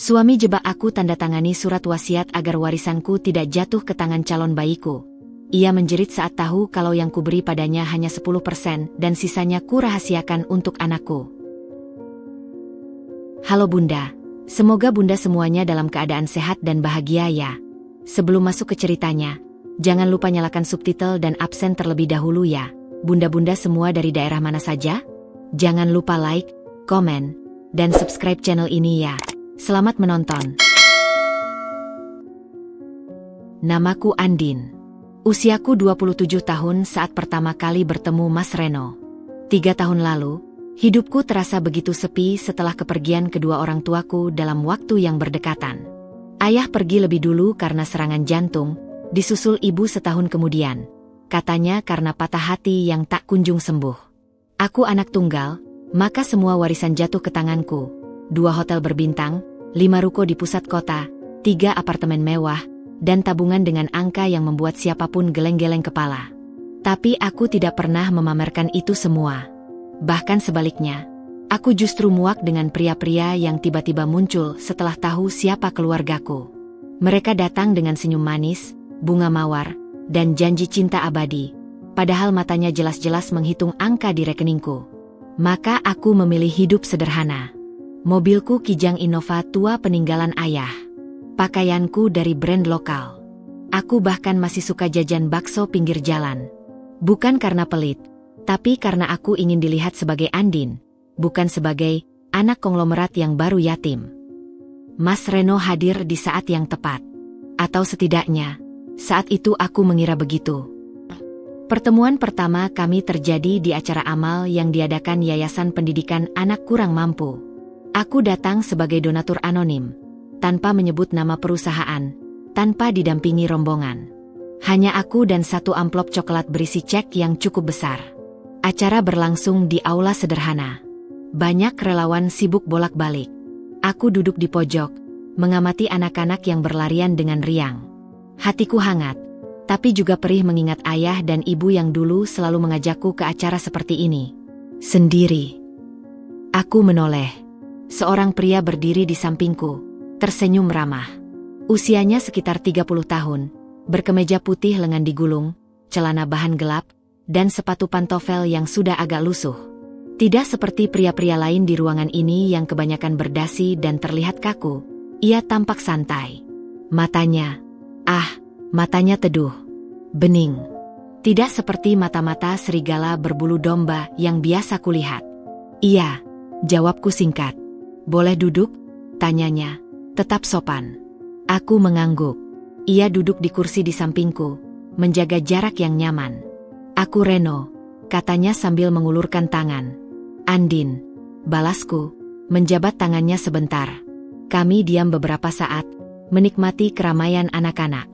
Suami jebak aku tanda tangani surat wasiat agar warisanku tidak jatuh ke tangan calon bayiku. Ia menjerit saat tahu kalau yang kuberi padanya hanya 10% dan sisanya kurahasiakan untuk anakku. Halo Bunda, semoga Bunda semuanya dalam keadaan sehat dan bahagia ya. Sebelum masuk ke ceritanya, jangan lupa nyalakan subtitle dan absen terlebih dahulu ya. Bunda-bunda semua dari daerah mana saja? Jangan lupa like, komen, dan subscribe channel ini ya. Selamat menonton. Namaku Andin. Usiaku 27 tahun saat pertama kali bertemu Mas Reno. 3 tahun lalu, hidupku terasa begitu sepi setelah kepergian kedua orang tuaku dalam waktu yang berdekatan. Ayah pergi lebih dulu karena serangan jantung, disusul ibu setahun kemudian. Katanya karena patah hati yang tak kunjung sembuh. Aku anak tunggal, maka semua warisan jatuh ke tanganku. 2 hotel berbintang, 5 ruko di pusat kota, 3 apartemen mewah, dan tabungan dengan angka yang membuat siapapun geleng-geleng kepala. Tapi aku tidak pernah memamerkan itu semua. Bahkan sebaliknya, aku justru muak dengan pria-pria yang tiba-tiba muncul setelah tahu siapa keluargaku. Mereka datang dengan senyum manis, bunga mawar, dan janji cinta abadi, padahal matanya jelas-jelas menghitung angka di rekeningku. Maka aku memilih hidup sederhana. Mobilku Kijang Innova tua peninggalan ayah. Pakaianku dari brand lokal. Aku bahkan masih suka jajan bakso pinggir jalan. Bukan karena pelit, tapi karena aku ingin dilihat sebagai Andin, bukan sebagai anak konglomerat yang baru yatim. Mas Reno hadir di saat yang tepat. Atau setidaknya, saat itu aku mengira begitu. Pertemuan pertama kami terjadi di acara amal yang diadakan Yayasan Pendidikan Anak Kurang Mampu. Aku datang sebagai donatur anonim, tanpa menyebut nama perusahaan, tanpa didampingi rombongan. Hanya aku dan 1 amplop coklat berisi cek yang cukup besar. Acara berlangsung di aula sederhana. Banyak relawan sibuk bolak-balik. Aku duduk di pojok, mengamati anak-anak yang berlarian dengan riang. Hatiku hangat, tapi juga perih mengingat ayah dan ibu yang dulu selalu mengajakku ke acara seperti ini. Sendiri. Aku menoleh. Seorang pria berdiri di sampingku, tersenyum ramah. Usianya sekitar 30 tahun, berkemeja putih lengan digulung, celana bahan gelap, dan sepatu pantofel yang sudah agak lusuh. Tidak seperti pria-pria lain di ruangan ini yang kebanyakan berdasi dan terlihat kaku, ia tampak santai. Matanya teduh, bening. Tidak seperti mata-mata serigala berbulu domba yang biasa kulihat. Iya, jawabku singkat. Boleh duduk? Tanyanya, tetap sopan. Aku mengangguk. Ia duduk di kursi di sampingku, menjaga jarak yang nyaman. Aku Reno, katanya sambil mengulurkan tangan. Andin, balasku, menjabat tangannya sebentar. Kami diam beberapa saat, menikmati keramaian anak-anak.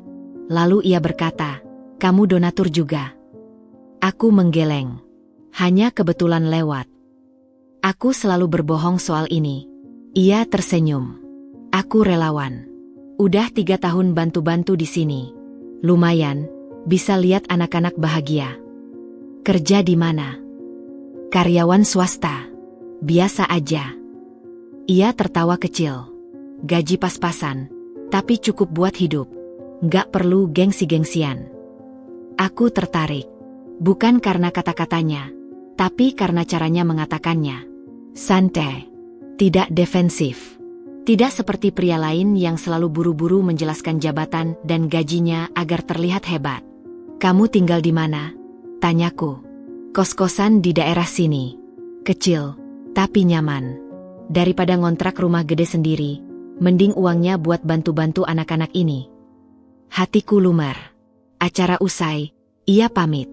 Lalu ia berkata, kamu donatur juga? Aku menggeleng. Hanya kebetulan lewat. Aku selalu berbohong soal ini. Ia tersenyum. Aku relawan. Udah 3 tahun bantu-bantu di sini. Lumayan, bisa lihat anak-anak bahagia. Kerja di mana? Karyawan swasta. Biasa aja. Ia tertawa kecil. Gaji pas-pasan, tapi cukup buat hidup. Nggak perlu gengsi-gengsian. Aku tertarik. Bukan karena kata-katanya, tapi karena caranya mengatakannya. Santai. Tidak defensif. Tidak seperti pria lain yang selalu buru-buru menjelaskan jabatan dan gajinya agar terlihat hebat. Kamu tinggal di mana? Tanyaku. Kos-kosan di daerah sini. Kecil, tapi nyaman. Daripada ngontrak rumah gede sendiri, mending uangnya buat bantu-bantu anak-anak ini. Hatiku lumer. Acara usai, ia pamit.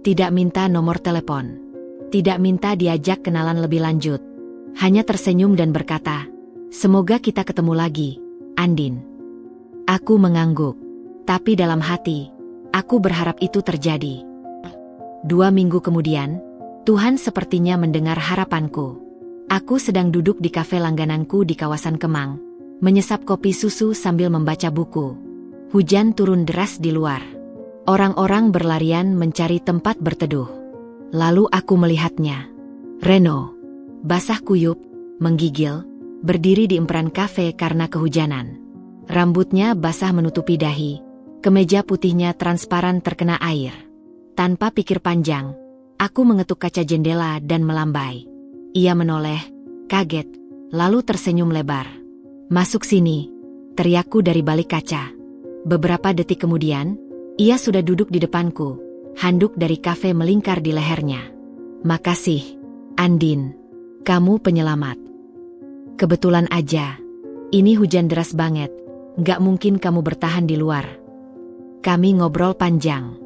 Tidak minta nomor telepon. Tidak minta diajak kenalan lebih lanjut. Hanya tersenyum dan berkata, semoga kita ketemu lagi, Andin. Aku mengangguk. Tapi dalam hati, aku berharap itu terjadi. 2 minggu kemudian, Tuhan sepertinya mendengar harapanku. Aku sedang duduk di kafe langgananku di kawasan Kemang, menyesap kopi susu sambil membaca buku. Hujan turun deras di luar. Orang-orang berlarian mencari tempat berteduh. Lalu aku melihatnya. Reno. Basah kuyup, menggigil, berdiri di emperan kafe karena kehujanan. Rambutnya basah menutupi dahi, kemeja putihnya transparan terkena air. Tanpa pikir panjang, aku mengetuk kaca jendela dan melambai. Ia menoleh, kaget, lalu tersenyum lebar. "Masuk sini," teriakku dari balik kaca. Beberapa detik kemudian, ia sudah duduk di depanku, handuk dari kafe melingkar di lehernya. "Makasih, Andin. Kamu penyelamat. Kebetulan aja. Ini hujan deras banget, gak mungkin kamu bertahan di luar." Kami ngobrol panjang.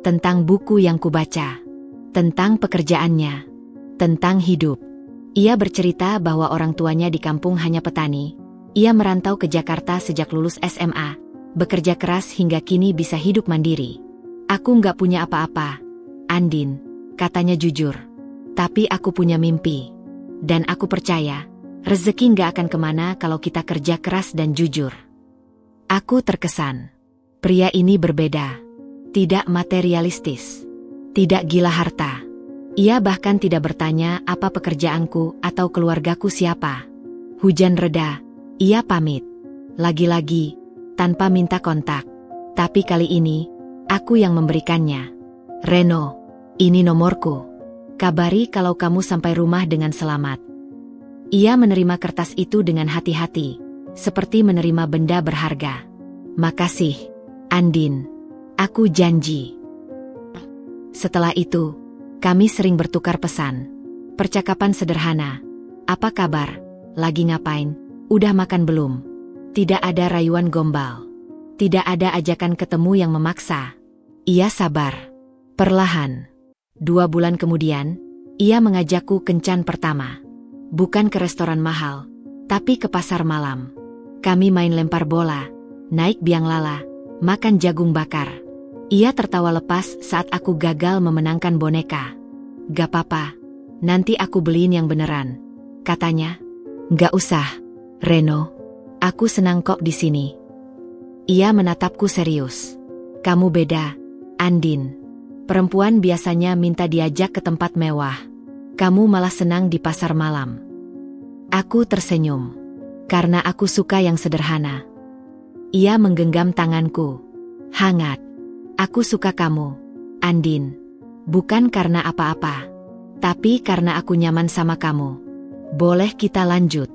Tentang buku yang kubaca. Tentang pekerjaannya. Tentang hidup. Ia bercerita bahwa orang tuanya di kampung hanya petani. Ia merantau ke Jakarta sejak lulus SMA, bekerja keras hingga kini bisa hidup mandiri. "Aku nggak punya apa-apa, Andin," katanya jujur. "Tapi aku punya mimpi. Dan aku percaya, rezeki nggak akan kemana kalau kita kerja keras dan jujur." Aku terkesan. Pria ini berbeda. Tidak materialistis. Tidak gila harta. Ia bahkan tidak bertanya apa pekerjaanku atau keluargaku siapa. Hujan reda. Ia pamit. Lagi-lagi, tanpa minta kontak. Tapi kali ini, aku yang memberikannya. "Reno, ini nomorku. Kabari kalau kamu sampai rumah dengan selamat." Ia menerima kertas itu dengan hati-hati, seperti menerima benda berharga. "Makasih, Andin. Aku janji." Setelah itu, kami sering bertukar pesan. Percakapan sederhana. "Apa kabar? Lagi ngapain? Udah makan belum?" Tidak ada rayuan gombal. Tidak ada ajakan ketemu yang memaksa. Ia sabar. Perlahan. 2 bulan kemudian, ia mengajakku kencan pertama. Bukan ke restoran mahal, tapi ke pasar malam. Kami main lempar bola, naik biang lala, makan jagung bakar. Ia tertawa lepas saat aku gagal memenangkan boneka. "Gak apa-apa, nanti aku beliin yang beneran," katanya. "Gak usah, Reno. Aku senang kok di sini." Ia menatapku serius. "Kamu beda, Andin. Perempuan biasanya minta diajak ke tempat mewah. Kamu malah senang di pasar malam." Aku tersenyum. Karena aku suka yang sederhana. Ia menggenggam tanganku. Hangat. "Aku suka kamu, Andin. Bukan karena apa-apa. Tapi karena aku nyaman sama kamu. Boleh kita lanjut?"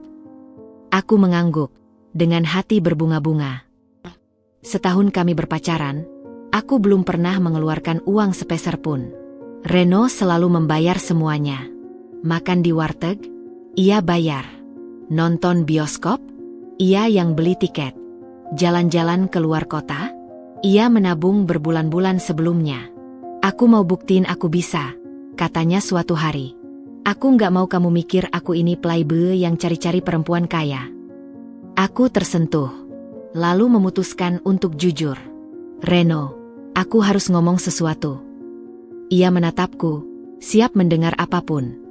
Aku mengangguk, dengan hati berbunga-bunga. Setahun kami berpacaran, aku belum pernah mengeluarkan uang sepeser pun. Reno selalu membayar semuanya. Makan di warteg, ia bayar. Nonton bioskop, ia yang beli tiket. Jalan-jalan ke luar kota, ia menabung berbulan-bulan sebelumnya. "Aku mau buktiin aku bisa," katanya suatu hari. "Aku nggak mau kamu mikir aku ini playboy yang cari-cari perempuan kaya." Aku tersentuh, lalu memutuskan untuk jujur. "Reno, aku harus ngomong sesuatu." Ia menatapku, siap mendengar apapun.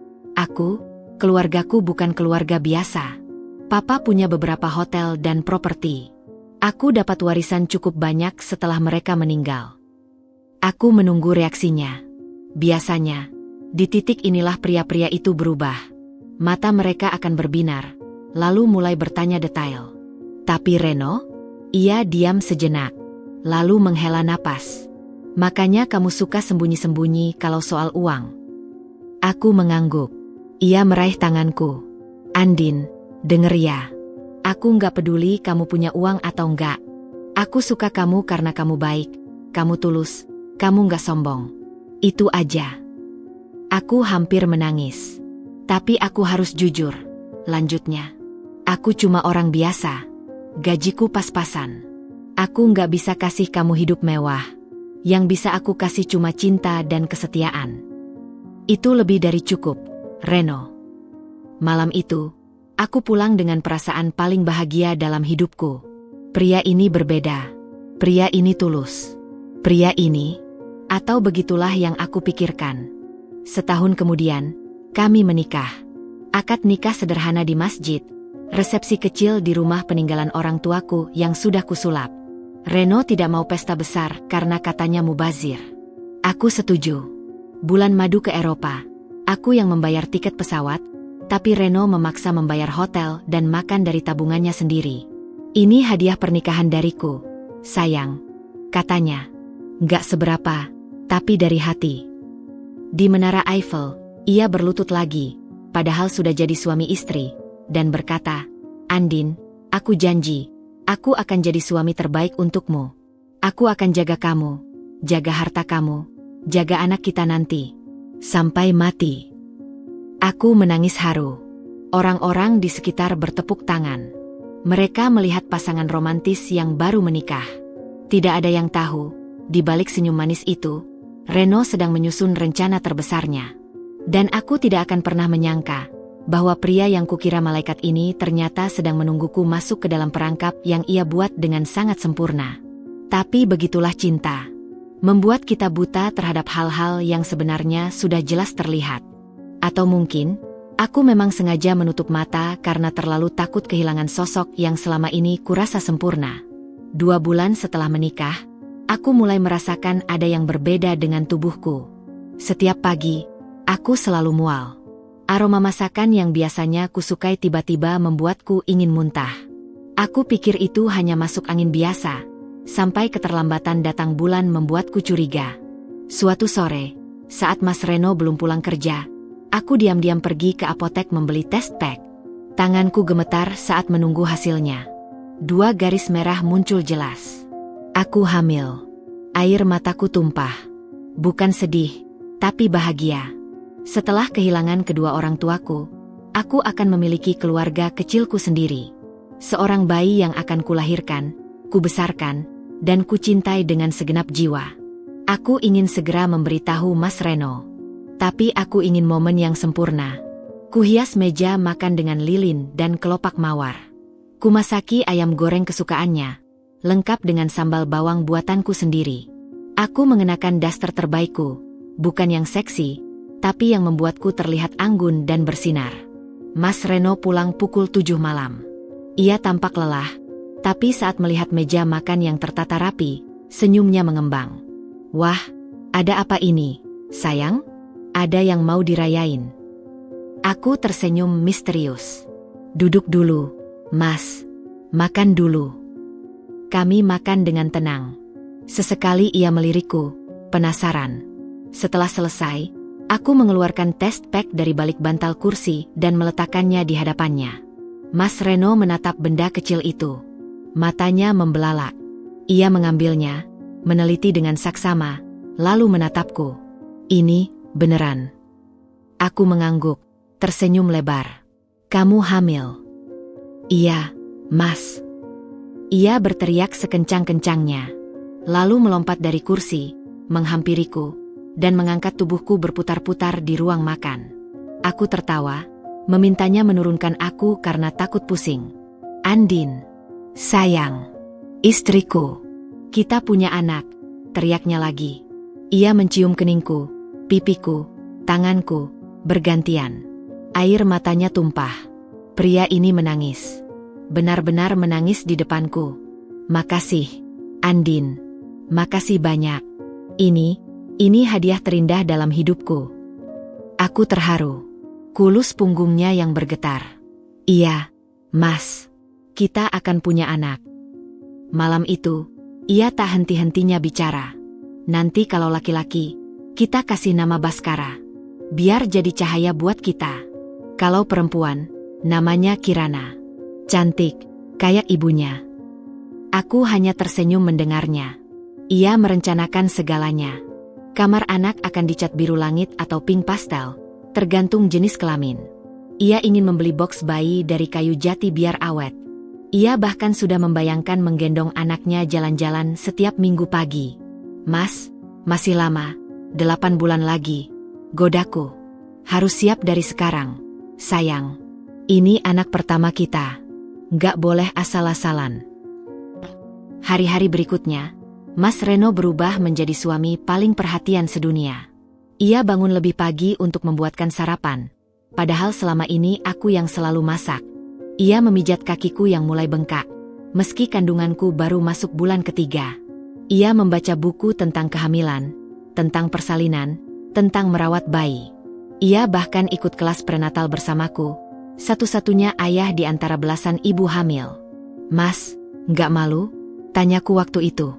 Keluargaku bukan keluarga biasa. Papa punya beberapa hotel dan properti. Aku dapat warisan cukup banyak setelah mereka meninggal. Aku menunggu reaksinya. Biasanya, di titik inilah pria-pria itu berubah. Mata mereka akan berbinar, lalu mulai bertanya detail. Tapi Reno, ia diam sejenak, lalu menghela napas. "Makanya kamu suka sembunyi-sembunyi kalau soal uang." Aku mengangguk. Ia meraih tanganku. "Andin, denger ya. Aku nggak peduli kamu punya uang atau enggak. Aku suka kamu karena kamu baik, kamu tulus, kamu nggak sombong. Itu aja." Aku hampir menangis. "Tapi aku harus jujur," lanjutnya. "Aku cuma orang biasa. Gajiku pas-pasan. Aku nggak bisa kasih kamu hidup mewah. Yang bisa aku kasih cuma cinta dan kesetiaan. Itu lebih dari cukup, Reno." Malam itu, aku pulang dengan perasaan paling bahagia dalam hidupku. Pria ini berbeda. Pria ini tulus. Pria ini, atau begitulah yang aku pikirkan. Setahun kemudian, kami menikah. Akad nikah sederhana di masjid. Resepsi kecil di rumah peninggalan orang tuaku yang sudah kusulap. Reno tidak mau pesta besar karena katanya mubazir. Aku setuju. Bulan madu ke Eropa. Aku yang membayar tiket pesawat, tapi Reno memaksa membayar hotel dan makan dari tabungannya sendiri. "Ini hadiah pernikahan dariku, sayang," katanya. "Nggak seberapa, tapi dari hati." Di Menara Eiffel, ia berlutut lagi, padahal sudah jadi suami istri, dan berkata, "Andin, aku janji, aku akan jadi suami terbaik untukmu. Aku akan jaga kamu, jaga harta kamu, jaga anak kita nanti, sampai mati." Aku menangis haru. Orang-orang di sekitar bertepuk tangan. Mereka melihat pasangan romantis yang baru menikah. Tidak ada yang tahu, di balik senyum manis itu, Reno sedang menyusun rencana terbesarnya. Dan aku tidak akan pernah menyangka bahwa pria yang kukira malaikat ini ternyata sedang menungguku masuk ke dalam perangkap yang ia buat dengan sangat sempurna. Tapi begitulah cinta. Membuat kita buta terhadap hal-hal yang sebenarnya sudah jelas terlihat. Atau mungkin, aku memang sengaja menutup mata karena terlalu takut kehilangan sosok yang selama ini kurasa sempurna. 2 bulan setelah menikah, aku mulai merasakan ada yang berbeda dengan tubuhku. Setiap pagi, aku selalu mual. Aroma masakan yang biasanya kusukai tiba-tiba membuatku ingin muntah. Aku pikir itu hanya masuk angin biasa, sampai keterlambatan datang bulan membuatku curiga. Suatu sore, saat Mas Reno belum pulang kerja, aku diam-diam pergi ke apotek membeli test pack. Tanganku gemetar saat menunggu hasilnya. 2 garis merah muncul jelas. Aku hamil. Air mataku tumpah. Bukan sedih, tapi bahagia. Setelah kehilangan kedua orang tuaku, aku akan memiliki keluarga kecilku sendiri. Seorang bayi yang akan kulahirkan, kubesarkan, dan kucintai dengan segenap jiwa. Aku ingin segera memberitahu Mas Reno. Tapi aku ingin momen yang sempurna. Kuhias meja makan dengan lilin dan kelopak mawar. Kumasaki ayam goreng kesukaannya, lengkap dengan sambal bawang buatanku sendiri. Aku mengenakan daster terbaikku, bukan yang seksi, tapi yang membuatku terlihat anggun dan bersinar. Mas Reno pulang pukul 7 malam. Ia tampak lelah, tapi saat melihat meja makan yang tertata rapi, senyumnya mengembang. "Wah, ada apa ini, sayang? Ada yang mau dirayain?" Aku tersenyum misterius. "Duduk dulu, Mas. Makan dulu." Kami makan dengan tenang. Sesekali ia melirikku, penasaran. Setelah selesai, aku mengeluarkan test pack dari balik bantal kursi dan meletakkannya di hadapannya. Mas Reno menatap benda kecil itu. Matanya membelalak. Ia mengambilnya, meneliti dengan saksama, lalu menatapku. "Ini beneran?" Aku mengangguk, tersenyum lebar. "Kamu hamil?" "Iya, Mas." Ia berteriak sekencang-kencangnya, lalu melompat dari kursi, menghampiriku, dan mengangkat tubuhku berputar-putar di ruang makan. Aku tertawa, memintanya menurunkan aku karena takut pusing. "Andin, sayang, istriku, kita punya anak," teriaknya lagi. Ia mencium keningku, pipiku, tanganku, bergantian. Air matanya tumpah. Pria ini menangis. Benar-benar menangis di depanku. "Makasih, Andin. Makasih banyak. Ini hadiah terindah dalam hidupku." Aku terharu. Kulus punggungnya yang bergetar. "Iya, Mas. Kita akan punya anak." Malam itu, ia tak henti-hentinya bicara. "Nanti kalau laki-laki, kita kasih nama Baskara. Biar jadi cahaya buat kita. Kalau perempuan, namanya Kirana. Cantik, kayak ibunya." Aku hanya tersenyum mendengarnya. Ia merencanakan segalanya. Kamar anak akan dicat biru langit atau pink pastel, tergantung jenis kelamin. Ia ingin membeli box bayi dari kayu jati biar awet. Ia bahkan sudah membayangkan menggendong anaknya jalan-jalan setiap minggu pagi. "Mas, masih lama, 8 bulan lagi," godaku. "Harus siap dari sekarang, sayang. Ini anak pertama kita. Nggak boleh asal-asalan." Hari-hari berikutnya, Mas Reno berubah menjadi suami paling perhatian sedunia. Ia bangun lebih pagi untuk membuatkan sarapan, padahal selama ini aku yang selalu masak. Ia memijat kakiku yang mulai bengkak, meski kandunganku baru masuk bulan ketiga. Ia membaca buku tentang kehamilan, tentang persalinan, tentang merawat bayi. Ia bahkan ikut kelas prenatal bersamaku, satu-satunya ayah di antara belasan ibu hamil. Mas, nggak malu? Tanyaku waktu itu.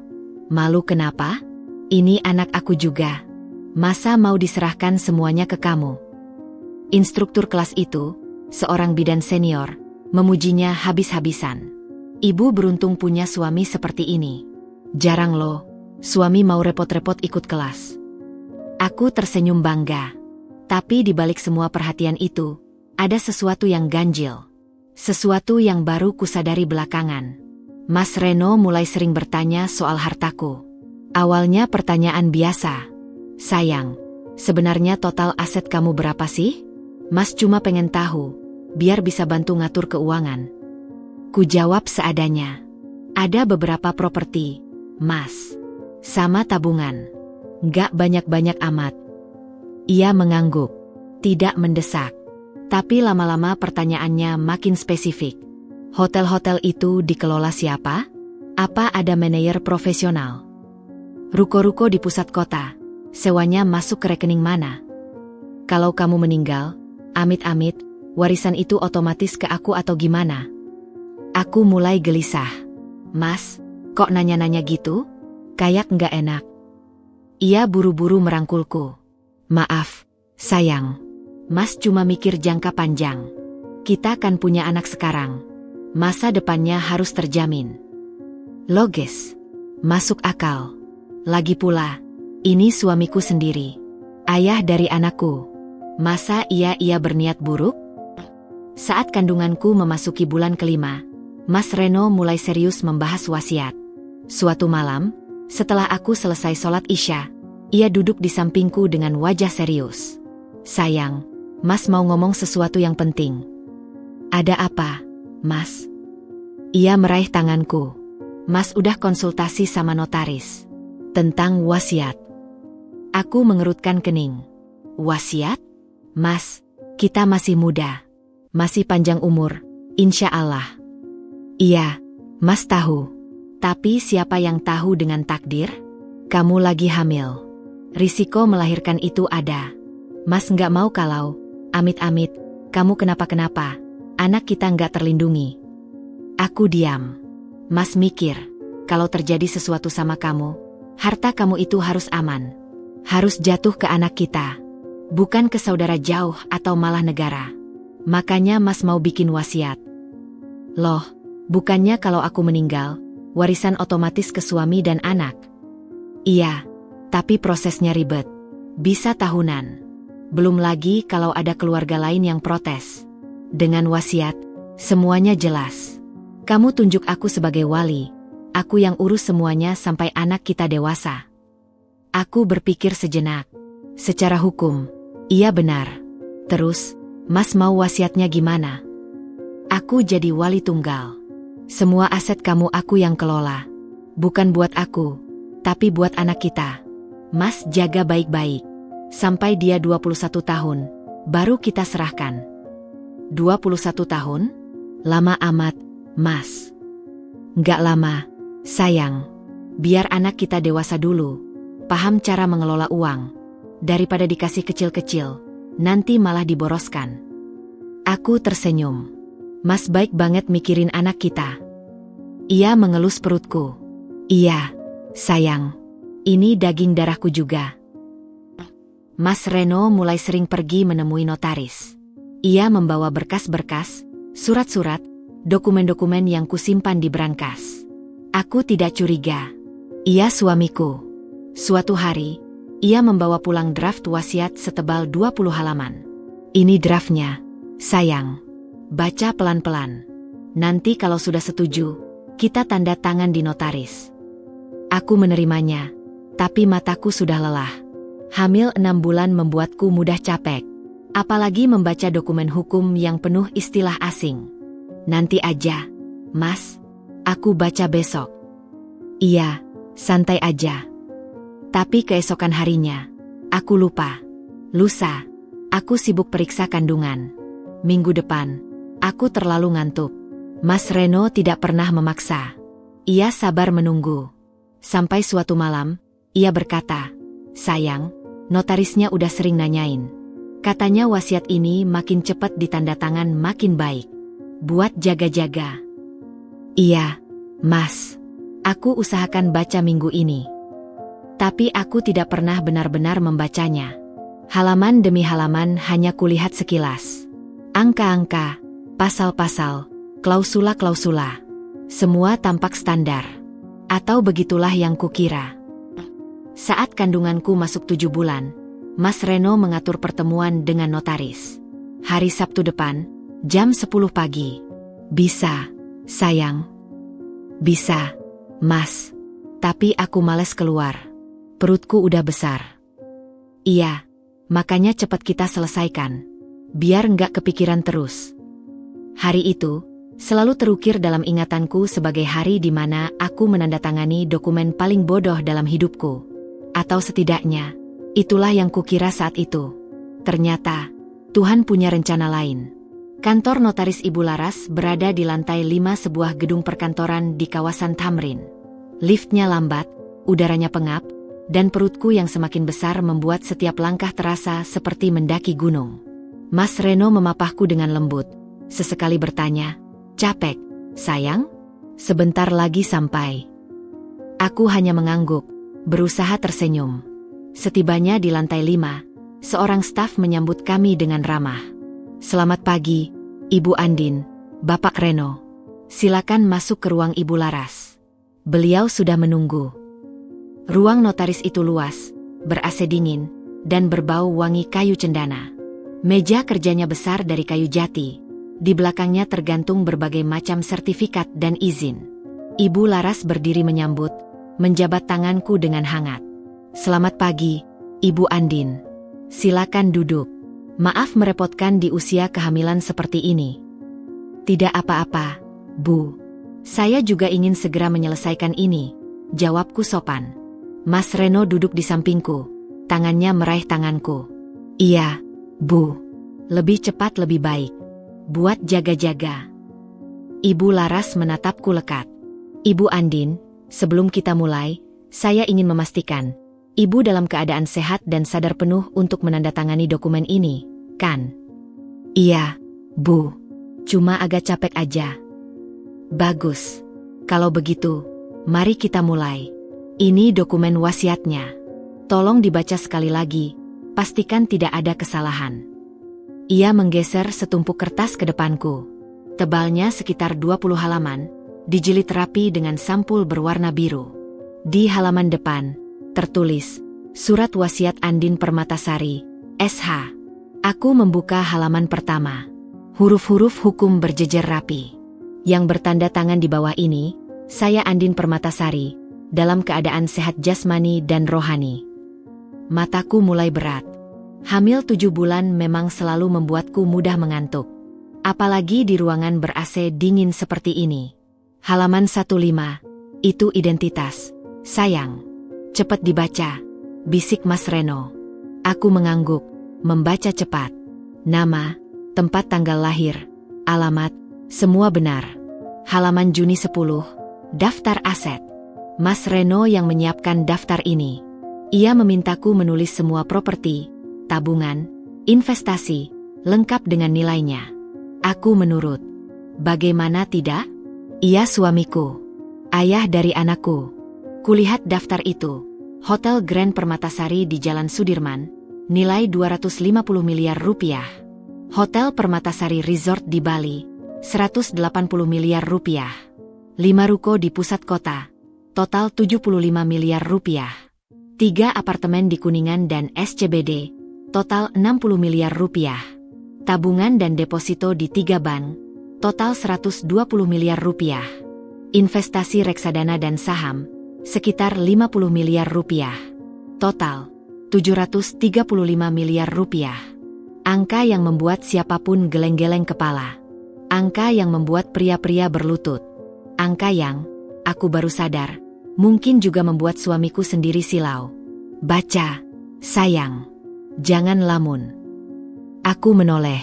Malu kenapa? Ini anak aku juga. Masa mau diserahkan semuanya ke kamu? Instruktur kelas itu, seorang bidan senior, memujinya habis-habisan. Ibu beruntung punya suami seperti ini. Jarang loh, suami mau repot-repot ikut kelas. Aku tersenyum bangga. Tapi di balik semua perhatian itu, ada sesuatu yang ganjil. Sesuatu yang baru kusadari belakangan. Mas Reno mulai sering bertanya soal hartaku. Awalnya pertanyaan biasa. Sayang, sebenarnya total aset kamu berapa sih? Mas cuma pengen tahu, biar bisa bantu ngatur keuangan. Ku jawab seadanya. Ada beberapa properti, Mas. Sama tabungan. Nggak banyak-banyak amat. Ia mengangguk. Tidak mendesak. Tapi lama-lama pertanyaannya makin spesifik. Hotel-hotel itu dikelola siapa? Apa ada manajer profesional? Ruko-ruko di pusat kota, sewanya masuk ke rekening mana? Kalau kamu meninggal, amit-amit, warisan itu otomatis ke aku atau gimana? Aku mulai gelisah. Mas, kok nanya-nanya gitu? Kayak nggak enak. Ia buru-buru merangkulku. Maaf, sayang. Mas cuma mikir jangka panjang. Kita kan punya anak sekarang. Masa depannya harus terjamin. Logis. Masuk akal. Lagi pula, ini suamiku sendiri. Ayah dari anakku. Masa ia berniat buruk? Saat kandunganku memasuki bulan kelima, Mas Reno mulai serius membahas wasiat. Suatu malam, setelah aku selesai sholat Isya, ia duduk di sampingku dengan wajah serius. Sayang, Mas mau ngomong sesuatu yang penting. Ada apa, Mas? Ia meraih tanganku. Mas udah konsultasi sama notaris. Tentang wasiat. Aku mengerutkan kening. Wasiat? Mas, kita masih muda. Masih panjang umur, insya Allah. Iya, Mas tahu. Tapi siapa yang tahu dengan takdir? Kamu lagi hamil. Risiko melahirkan itu ada. Mas nggak mau kalau, amit-amit, kamu kenapa-kenapa, anak kita nggak terlindungi. Aku diam. Mas mikir, kalau terjadi sesuatu sama kamu, harta kamu itu harus aman. Harus jatuh ke anak kita. Bukan ke saudara jauh atau malah negara. Makanya Mas mau bikin wasiat. Loh, bukannya kalau aku meninggal, warisan otomatis ke suami dan anak? Iya. Tapi prosesnya ribet. Bisa tahunan. Belum lagi kalau ada keluarga lain yang protes. Dengan wasiat, semuanya jelas. Kamu tunjuk aku sebagai wali. Aku yang urus semuanya sampai anak kita dewasa. Aku berpikir sejenak. Secara hukum, iya benar. Terus, Mas mau wasiatnya gimana? Aku jadi wali tunggal. Semua aset kamu aku yang kelola. Bukan buat aku, tapi buat anak kita. Mas jaga baik-baik. Sampai dia 21 tahun, baru kita serahkan. 21 tahun? Lama amat, Mas. Nggak lama, sayang. Biar anak kita dewasa dulu. Paham cara mengelola uang. Daripada dikasih kecil-kecil, nanti malah diboroskan. Aku tersenyum. Mas baik banget mikirin anak kita. Ia mengelus perutku. Iya, sayang. Ini daging darahku juga. Mas Reno mulai sering pergi menemui notaris. Ia membawa berkas-berkas, surat-surat, dokumen-dokumen yang kusimpan di brankas. Aku tidak curiga. Ia suamiku. Suatu hari, ia membawa pulang draft wasiat setebal 20 halaman. Ini draftnya, sayang. Baca pelan-pelan. Nanti kalau sudah setuju, kita tanda tangan di notaris. Aku menerimanya. Tapi mataku sudah lelah. Hamil 6 bulan membuatku mudah capek. Apalagi membaca dokumen hukum yang penuh istilah asing. Nanti aja, Mas. Aku baca besok. Iya, santai aja. Tapi keesokan harinya, aku lupa. Lusa, aku sibuk periksa kandungan. Minggu depan, aku terlalu ngantuk. Mas Reno tidak pernah memaksa. Ia sabar menunggu. Sampai suatu malam, ia berkata, sayang, notarisnya udah sering nanyain. Katanya wasiat ini makin cepat ditandatangan makin baik. Buat jaga-jaga. Iya, Mas. Aku usahakan baca minggu ini. Tapi aku tidak pernah benar-benar membacanya. Halaman demi halaman hanya kulihat sekilas. Angka-angka, pasal-pasal, klausula-klausula. Semua tampak standar. Atau begitulah yang kukira. Saat kandunganku masuk 7 bulan, Mas Reno mengatur pertemuan dengan notaris. Hari Sabtu depan, jam 10 pagi. Bisa, sayang. Bisa, Mas. Tapi aku males keluar. Perutku udah besar. Iya, makanya cepat kita selesaikan. Biar nggak kepikiran terus. Hari itu selalu terukir dalam ingatanku sebagai hari di mana aku menandatangani dokumen paling bodoh dalam hidupku. Atau setidaknya, itulah yang kukira saat itu. Ternyata, Tuhan punya rencana lain. Kantor notaris Ibu Laras berada di lantai 5 sebuah gedung perkantoran di kawasan Tamrin. Liftnya lambat, udaranya pengap, dan perutku yang semakin besar membuat setiap langkah terasa seperti mendaki gunung. Mas Reno memapahku dengan lembut, sesekali bertanya, "Capek, sayang? Sebentar lagi sampai." Aku hanya mengangguk, berusaha tersenyum. Setibanya di lantai 5, seorang staf menyambut kami dengan ramah. "Selamat pagi, Ibu Andin, Bapak Reno. Silakan masuk ke ruang Ibu Laras. Beliau sudah menunggu." Ruang notaris itu luas, ber-AC dingin, dan berbau wangi kayu cendana. Meja kerjanya besar dari kayu jati. Di belakangnya tergantung berbagai macam sertifikat dan izin. Ibu Laras berdiri menyambut, menjabat tanganku dengan hangat. "Selamat pagi, Ibu Andin. Silakan duduk. Maaf merepotkan di usia kehamilan seperti ini." "Tidak apa-apa, Bu. Saya juga ingin segera menyelesaikan ini," jawabku sopan. Mas Reno duduk di sampingku, tangannya meraih tanganku. "Iya, Bu. Lebih cepat lebih baik. Buat jaga-jaga." Ibu Laras menatapku lekat. "Ibu Andin, sebelum kita mulai, saya ingin memastikan, Ibu dalam keadaan sehat dan sadar penuh untuk menandatangani dokumen ini, kan?" "Iya, Bu. Cuma agak capek aja." "Bagus. Kalau begitu, mari kita mulai. Ini dokumen wasiatnya. Tolong dibaca sekali lagi, pastikan tidak ada kesalahan." Ia menggeser setumpuk kertas ke depanku. Tebalnya sekitar 20 halaman, dijilid rapi dengan sampul berwarna biru. Di halaman depan, tertulis, "Surat Wasiat Andin Permatasari, SH." Aku membuka halaman pertama. Huruf-huruf hukum berjejer rapi. Yang bertanda tangan di bawah ini, "Saya Andin Permatasari, dalam keadaan sehat jasmani dan rohani." Mataku mulai berat. Hamil 7 bulan memang selalu membuatku mudah mengantuk. Apalagi di ruangan ber-AC dingin seperti ini. Halaman 15, "Itu identitas, sayang. Cepat dibaca," bisik Mas Reno. Aku mengangguk, membaca cepat. Nama, tempat tanggal lahir, alamat, semua benar. Halaman Juni 10, daftar aset. Mas Reno yang menyiapkan daftar ini. Ia memintaku menulis semua properti, tabungan, investasi, lengkap dengan nilainya. Aku menurut. Bagaimana tidak? Ia suamiku. Ayah dari anakku. Kulihat daftar itu. Hotel Grand Permatasari di Jalan Sudirman, nilai 250 miliar rupiah. Hotel Permatasari Resort di Bali, 180 miliar rupiah. 5 ruko di pusat kota, total 75 miliar rupiah. 3 apartemen di Kuningan dan SCBD, total 60 miliar rupiah. Tabungan dan deposito di 3 bank, total 120 miliar rupiah. Investasi reksadana dan saham, sekitar 50 miliar rupiah. Total, 735 miliar rupiah. Angka yang membuat siapapun geleng-geleng kepala. Angka yang membuat pria-pria berlutut. Angka yang, aku baru sadar, mungkin juga membuat suamiku sendiri silau. "Baca, sayang. Jangan lamun." Aku menoleh.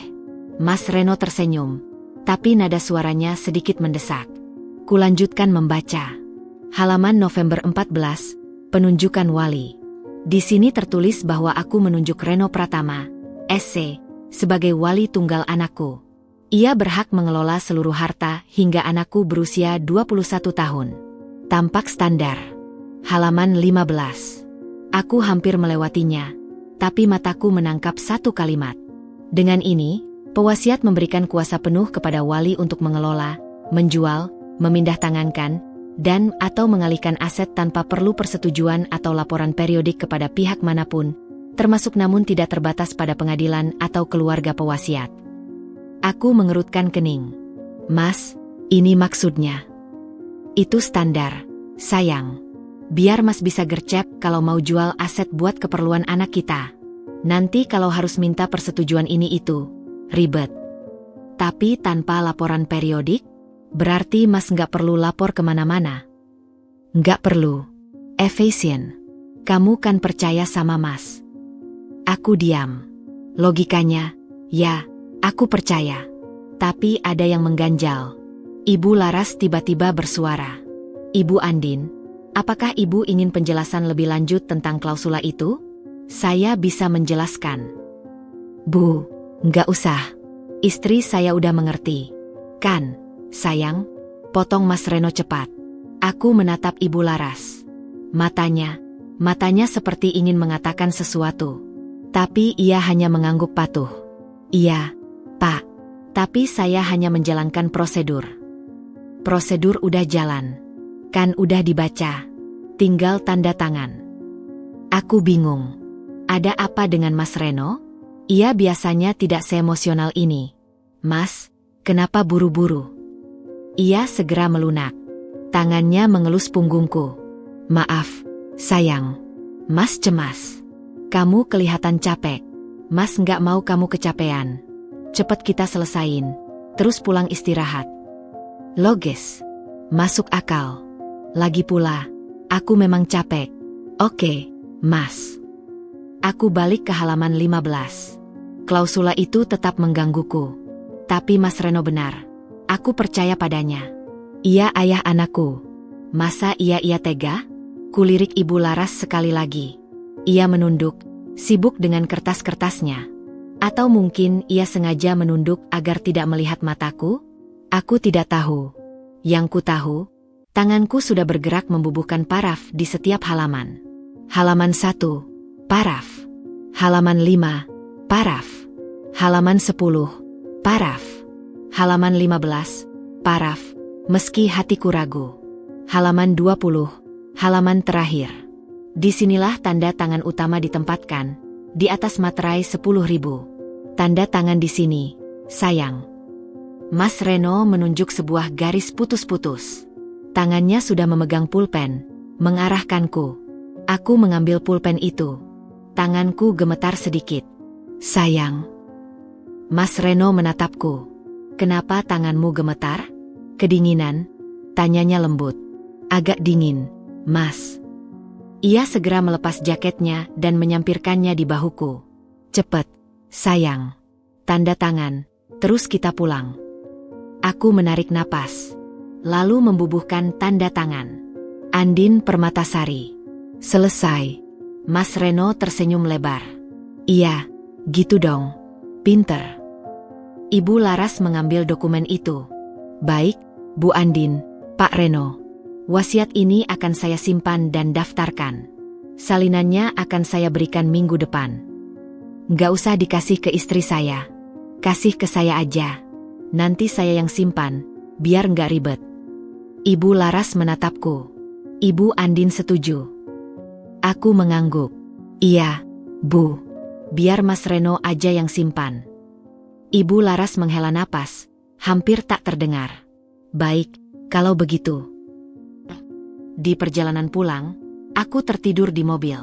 Mas Reno tersenyum, tapi nada suaranya sedikit mendesak. Kulanjutkan membaca. Halaman November 14, penunjukan wali. Di sini tertulis bahwa aku menunjuk Reno Pratama, SC, sebagai wali tunggal anakku. Ia berhak mengelola seluruh harta hingga anakku berusia 21 tahun. Tampak standar. Halaman 15. Aku hampir melewatinya, tapi mataku menangkap satu kalimat. Dengan ini, pewasiat memberikan kuasa penuh kepada wali untuk mengelola, menjual, memindahtangankan, dan atau mengalihkan aset tanpa perlu persetujuan atau laporan periodik kepada pihak manapun, termasuk namun tidak terbatas pada pengadilan atau keluarga pewasiat. Aku mengerutkan kening. Mas, ini maksudnya. Itu standar, sayang. Biar Mas bisa gercep kalau mau jual aset buat keperluan anak kita. Nanti kalau harus minta persetujuan ini itu, ribet. Tapi tanpa laporan periodik, berarti Mas nggak perlu lapor kemana-mana. Nggak perlu. Evasion. Kamu kan percaya sama Mas. Aku diam. Logikanya, ya, aku percaya. Tapi ada yang mengganjal. Ibu Laras tiba-tiba bersuara. Ibu Andin, apakah Ibu ingin penjelasan lebih lanjut tentang klausula itu? Saya bisa menjelaskan. Bu, nggak usah. Istri saya udah mengerti. Kan, sayang? Potong Mas Reno cepat. Aku menatap Ibu Laras. Matanya seperti ingin mengatakan sesuatu. Tapi ia hanya mengangguk patuh. Iya, Pak. Tapi saya hanya menjalankan prosedur. Prosedur udah jalan. Kan udah dibaca. Tinggal tanda tangan. Aku bingung. Ada apa dengan Mas Reno? Ia biasanya tidak seemosional ini. Mas, kenapa buru-buru? Ia segera melunak. Tangannya mengelus punggungku. Maaf, sayang. Mas cemas. Kamu kelihatan capek. Mas nggak mau kamu kecapean. Cepet kita selesain. Terus pulang istirahat. Logis. Masuk akal. Lagi pula, aku memang capek. Oke, Mas. Aku balik ke halaman 15. Klausula itu tetap menggangguku. Tapi Mas Reno benar. Aku percaya padanya. Ia ayah anakku. Masa ia tega? Kulirik Ibu Laras sekali lagi. Ia menunduk, sibuk dengan kertas-kertasnya. Atau mungkin ia sengaja menunduk agar tidak melihat mataku? Aku tidak tahu. Yang ku tahu, tanganku sudah bergerak membubuhkan paraf di setiap halaman. Halaman 1, paraf. Halaman 5, paraf. Halaman 10, paraf. Halaman 15, paraf. Meski hatiku ragu. Halaman 20, halaman terakhir. Disinilah tanda tangan utama ditempatkan, di atas materai 10.000. Tanda tangan di sini, sayang. Mas Reno menunjuk sebuah garis putus-putus. Tangannya sudah memegang pulpen, mengarahkanku. Aku mengambil pulpen itu. Tanganku gemetar sedikit. Sayang. Mas Reno menatapku. Kenapa tanganmu gemetar? Kedinginan? Tanyanya lembut. Agak dingin, Mas. Ia segera melepas jaketnya dan menyampirkannya di bahuku. Cepet, sayang. Tanda tangan, terus kita pulang. Aku menarik napas, lalu membubuhkan tanda tangan. Andin Permatasari. Selesai. Mas Reno tersenyum lebar. Iya, gitu dong. Pinter. Ibu Laras mengambil dokumen itu. Baik, Bu Andin, Pak Reno. Wasiat ini akan saya simpan dan daftarkan. Salinannya akan saya berikan minggu depan. Nggak usah dikasih ke istri saya. Kasih ke saya aja. Nanti saya yang simpan, biar nggak ribet. Ibu Laras menatapku. Ibu Andin setuju. Aku mengangguk. Iya, Bu. Biar Mas Reno aja yang simpan. Ibu Laras menghela napas, hampir tak terdengar. Baik, kalau begitu. Di perjalanan pulang, aku tertidur di mobil.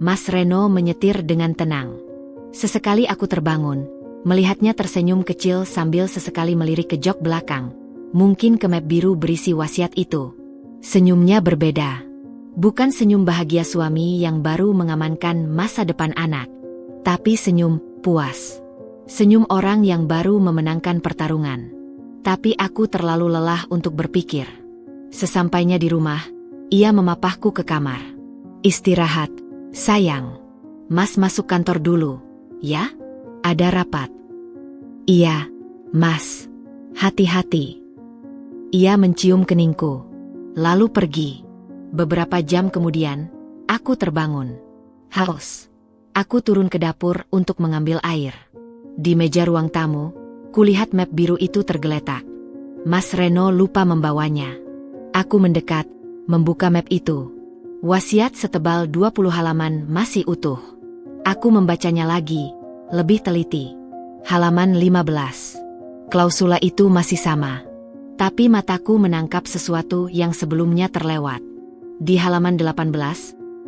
Mas Reno menyetir dengan tenang. Sesekali aku terbangun, melihatnya tersenyum kecil sambil sesekali melirik ke jok belakang. Mungkin ke map biru berisi wasiat itu. Senyumnya berbeda. Bukan senyum bahagia suami yang baru mengamankan masa depan anak. Tapi senyum puas. Senyum orang yang baru memenangkan pertarungan. Tapi aku terlalu lelah untuk berpikir. Sesampainya di rumah, ia memapahku ke kamar. Istirahat, sayang. Mas masuk kantor dulu, ya? Ada rapat. Iya, Mas. Hati-hati. Ia mencium keningku, lalu pergi. Beberapa jam kemudian, aku terbangun. Haus. Aku turun ke dapur untuk mengambil air. Di meja ruang tamu, kulihat map biru itu tergeletak. Mas Reno lupa membawanya. Aku mendekat, membuka map itu. Wasiat setebal 20 halaman masih utuh. Aku membacanya lagi, lebih teliti. Halaman 15. Klausula itu masih sama. Tapi mataku menangkap sesuatu yang sebelumnya terlewat. Di halaman 18,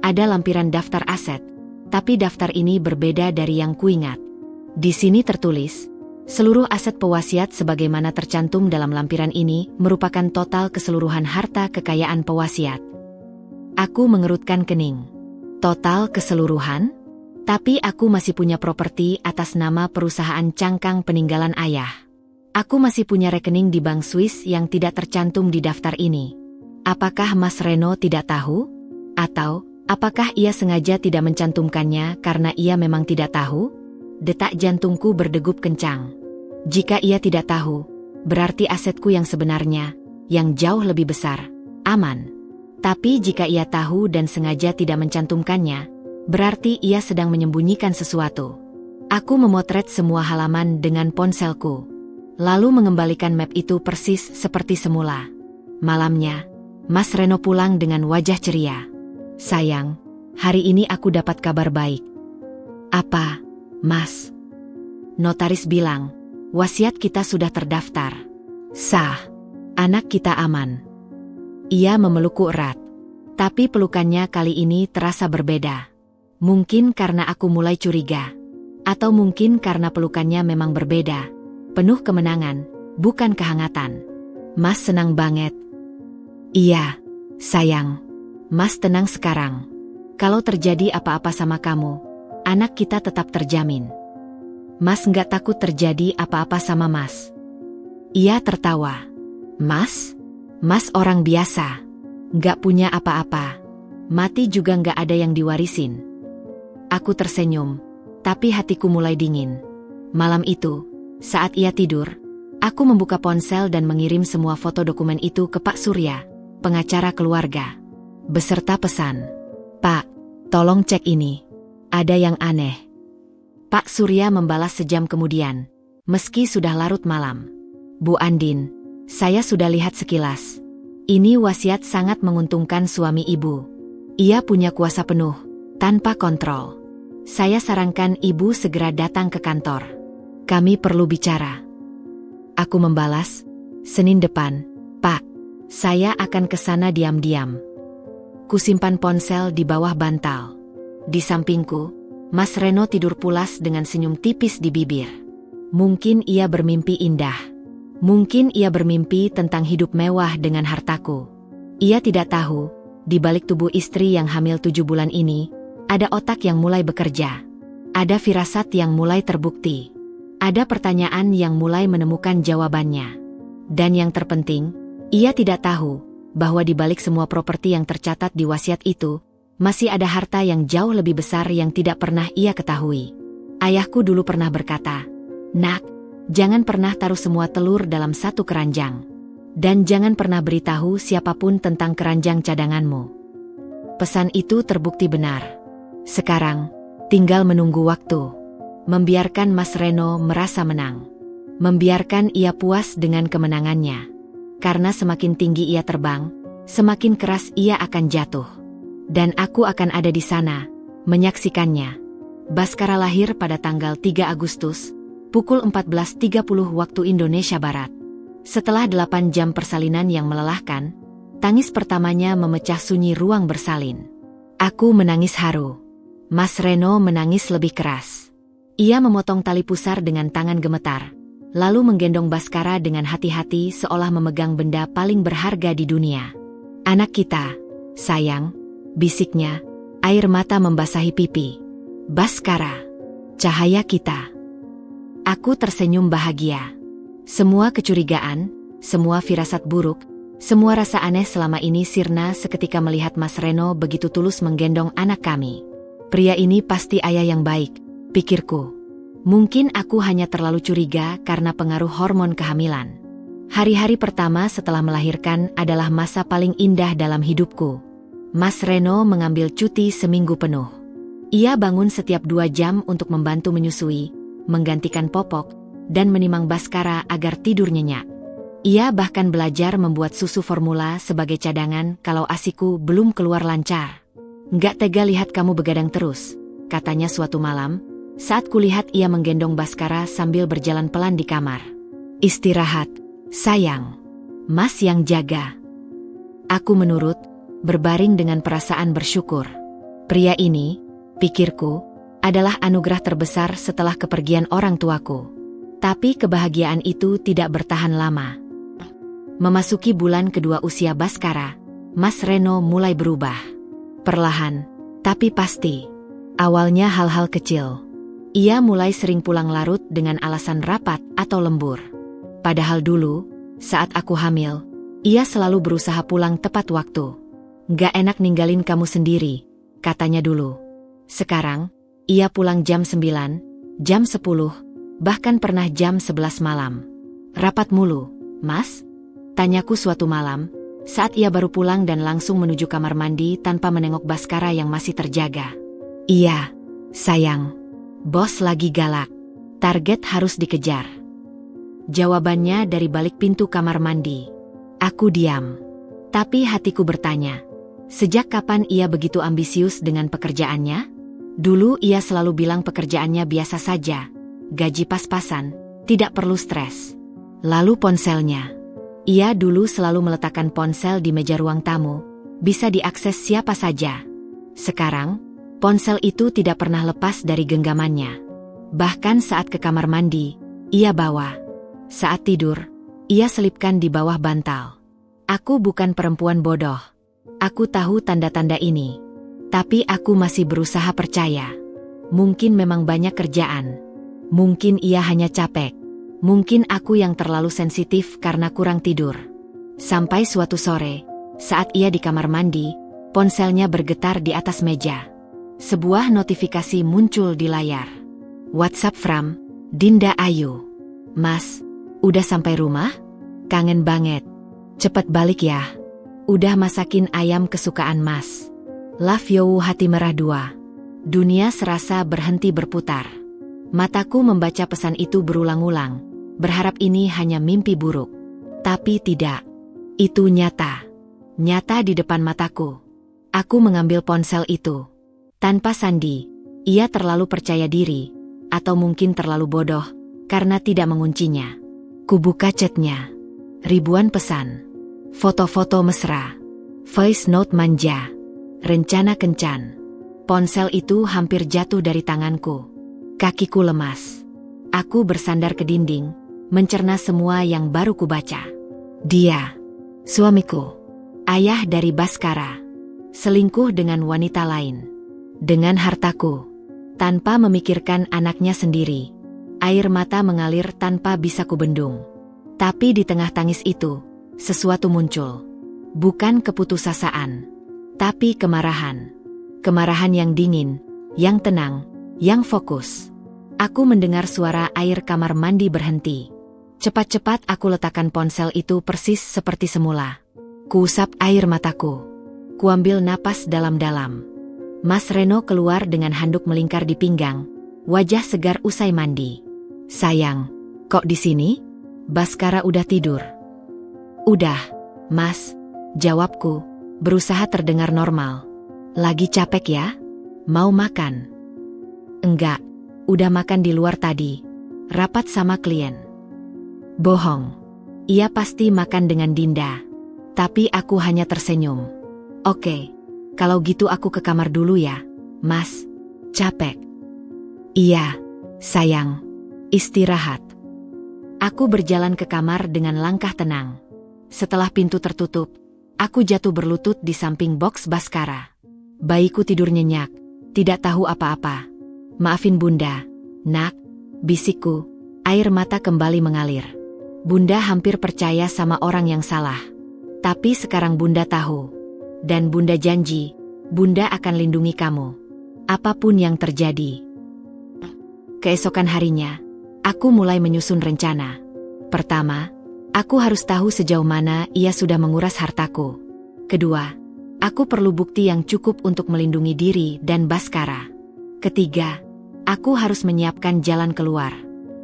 ada lampiran daftar aset. Tapi daftar ini berbeda dari yang kuingat. Di sini tertulis, seluruh aset pewasiat sebagaimana tercantum dalam lampiran ini merupakan total keseluruhan harta kekayaan pewasiat. Aku mengerutkan kening. Total keseluruhan? Tapi aku masih punya properti atas nama perusahaan cangkang peninggalan ayah. Aku masih punya rekening di bank Swiss yang tidak tercantum di daftar ini. Apakah Mas Reno tidak tahu? Atau, apakah ia sengaja tidak mencantumkannya karena ia memang tidak tahu? Detak jantungku berdegup kencang. Jika ia tidak tahu, berarti asetku yang sebenarnya, yang jauh lebih besar, aman. Tapi jika ia tahu dan sengaja tidak mencantumkannya, berarti ia sedang menyembunyikan sesuatu. Aku memotret semua halaman dengan ponselku, lalu mengembalikan map itu persis seperti semula. Malamnya, Mas Reno pulang dengan wajah ceria. Sayang, hari ini aku dapat kabar baik. Apa, Mas? Notaris bilang, wasiat kita sudah terdaftar. Sah, anak kita aman. Ia memelukku erat, tapi pelukannya kali ini terasa berbeda. Mungkin karena aku mulai curiga. Atau mungkin karena pelukannya memang berbeda. Penuh kemenangan, bukan kehangatan. Mas senang banget. Iya, sayang. Mas tenang sekarang. Kalau terjadi apa-apa sama kamu, anak kita tetap terjamin. Mas nggak takut terjadi apa-apa sama Mas? Ia tertawa. Mas? Mas orang biasa. Nggak punya apa-apa. Mati juga nggak ada yang diwarisin. Aku tersenyum, tapi hatiku mulai dingin. Malam itu, saat ia tidur, aku membuka ponsel dan mengirim semua foto dokumen itu ke Pak Surya, pengacara keluarga. Beserta pesan, Pak, tolong cek ini. Ada yang aneh. Pak Surya membalas sejam kemudian, meski sudah larut malam. Bu Andin, saya sudah lihat sekilas. Ini wasiat sangat menguntungkan suami ibu. Ia punya kuasa penuh, tanpa kontrol. Saya sarankan ibu segera datang ke kantor. Kami perlu bicara. Aku membalas, Senin depan, Pak. Saya akan ke sana diam-diam. Kusimpan ponsel di bawah bantal. Di sampingku, Mas Reno tidur pulas dengan senyum tipis di bibir. Mungkin ia bermimpi indah. Mungkin ia bermimpi tentang hidup mewah dengan hartaku. Ia tidak tahu, di balik tubuh istri yang hamil 7 bulan ini, ada otak yang mulai bekerja. Ada firasat yang mulai terbukti. Ada pertanyaan yang mulai menemukan jawabannya. Dan yang terpenting, ia tidak tahu bahwa di balik semua properti yang tercatat di wasiat itu, masih ada harta yang jauh lebih besar yang tidak pernah ia ketahui. Ayahku dulu pernah berkata, Nak, jangan pernah taruh semua telur dalam satu keranjang. Dan jangan pernah beritahu siapapun tentang keranjang cadanganmu. Pesan itu terbukti benar. Sekarang, tinggal menunggu waktu. Membiarkan Mas Reno merasa menang. Membiarkan ia puas dengan kemenangannya. Karena semakin tinggi ia terbang, semakin keras ia akan jatuh. Dan aku akan ada di sana, menyaksikannya. Baskara lahir pada tanggal 3 Agustus, pukul 14.30 waktu Indonesia Barat. Setelah 8 jam persalinan yang melelahkan, tangis pertamanya memecah sunyi ruang bersalin. Aku menangis haru. Mas Reno menangis lebih keras. Ia memotong tali pusar dengan tangan gemetar, lalu menggendong Baskara dengan hati-hati seolah memegang benda paling berharga di dunia. Anak kita, sayang, bisiknya, air mata membasahi pipi. Baskara, cahaya kita. Aku tersenyum bahagia. Semua kecurigaan, semua firasat buruk, semua rasa aneh selama ini sirna seketika melihat Mas Reno begitu tulus menggendong anak kami. Pria ini pasti ayah yang baik, pikirku. Mungkin aku hanya terlalu curiga karena pengaruh hormon kehamilan. Hari-hari pertama setelah melahirkan adalah masa paling indah dalam hidupku. Mas Reno mengambil cuti seminggu penuh. Ia bangun setiap 2 jam untuk membantu menyusui, menggantikan popok, dan menimang Baskara agar tidur nyenyak. Ia bahkan belajar membuat susu formula sebagai cadangan kalau ASIku belum keluar lancar. "Nggak tega lihat kamu begadang terus," katanya suatu malam, saat kulihat ia menggendong Baskara sambil berjalan pelan di kamar. "Istirahat, sayang. Mas yang jaga." Aku menurut, berbaring dengan perasaan bersyukur. Pria ini, pikirku, adalah anugerah terbesar setelah kepergian orang tuaku. Tapi kebahagiaan itu tidak bertahan lama. Memasuki bulan kedua usia Baskara, Mas Reno mulai berubah. Perlahan, tapi pasti. Awalnya hal-hal kecil. Ia mulai sering pulang larut dengan alasan rapat atau lembur. Padahal dulu, saat aku hamil, ia selalu berusaha pulang tepat waktu. "Nggak enak ninggalin kamu sendiri," katanya dulu. Sekarang, ia pulang jam 9, jam 10, bahkan pernah jam 11 malam. "Rapat mulu, Mas?" tanyaku suatu malam, saat ia baru pulang dan langsung menuju kamar mandi tanpa menengok Baskara yang masih terjaga. "Iya, sayang. Bos lagi galak. Target harus dikejar." Jawabannya dari balik pintu kamar mandi. Aku diam. Tapi hatiku bertanya, sejak kapan ia begitu ambisius dengan pekerjaannya? Dulu ia selalu bilang pekerjaannya biasa saja, gaji pas-pasan, tidak perlu stres. Lalu ponselnya. Ia dulu selalu meletakkan ponsel di meja ruang tamu, bisa diakses siapa saja. Sekarang, ponsel itu tidak pernah lepas dari genggamannya. Bahkan saat ke kamar mandi, ia bawa. Saat tidur, ia selipkan di bawah bantal. Aku bukan perempuan bodoh. Aku tahu tanda-tanda ini. Tapi aku masih berusaha percaya. Mungkin memang banyak kerjaan. Mungkin ia hanya capek. Mungkin aku yang terlalu sensitif karena kurang tidur. Sampai suatu sore, saat ia di kamar mandi, ponselnya bergetar di atas meja. Sebuah notifikasi muncul di layar. WhatsApp from Dinda Ayu. "Mas, udah sampai rumah? Kangen banget. Cepet balik ya. Udah masakin ayam kesukaan Mas. Love you hati merah 2." Dunia serasa berhenti berputar. Mataku membaca pesan itu berulang-ulang, berharap ini hanya mimpi buruk. Tapi tidak. Itu nyata. Nyata di depan mataku. Aku mengambil ponsel itu. Tanpa sandi, ia terlalu percaya diri, atau mungkin terlalu bodoh, karena tidak menguncinya. Kubuka chatnya. Ribuan pesan. Foto-foto mesra. Voice note manja. Rencana kencan. Ponsel itu hampir jatuh dari tanganku. Kakiku lemas. Aku bersandar ke dinding, mencerna semua yang baru kubaca. Dia, suamiku, ayah dari Baskara, selingkuh dengan wanita lain, dengan hartaku, tanpa memikirkan anaknya sendiri. Air mata mengalir tanpa bisa kubendung. Tapi di tengah tangis itu, sesuatu muncul. Bukan keputusasaan, tapi kemarahan. Kemarahan yang dingin, yang tenang, yang fokus. Aku mendengar suara air kamar mandi berhenti. Cepat-cepat aku letakkan ponsel itu persis seperti semula. Kuusap air mataku. Kuambil napas dalam-dalam. Mas Reno keluar dengan handuk melingkar di pinggang, wajah segar usai mandi. "Sayang, kok di sini? Baskara udah tidur?" "Udah, Mas," jawabku, berusaha terdengar normal. "Lagi capek ya? Mau makan?" "Enggak, udah makan di luar tadi. Rapat sama klien." Bohong. Ia pasti makan dengan Dinda. Tapi aku hanya tersenyum. "Oke, kalau gitu aku ke kamar dulu ya, Mas. Capek." "Iya, sayang. Istirahat." Aku berjalan ke kamar dengan langkah tenang. Setelah pintu tertutup, aku jatuh berlutut di samping boks Baskara. Bayiku tidur nyenyak, tidak tahu apa-apa. "Maafin Bunda, Nak," bisikku, air mata kembali mengalir. Bunda hampir percaya sama orang yang salah. Tapi sekarang Bunda tahu. Dan Bunda janji, Bunda akan lindungi kamu. Apapun yang terjadi. Keesokan harinya, aku mulai menyusun rencana. Pertama, aku harus tahu sejauh mana ia sudah menguras hartaku. Kedua, aku perlu bukti yang cukup untuk melindungi diri dan Baskara. Ketiga, aku harus menyiapkan jalan keluar.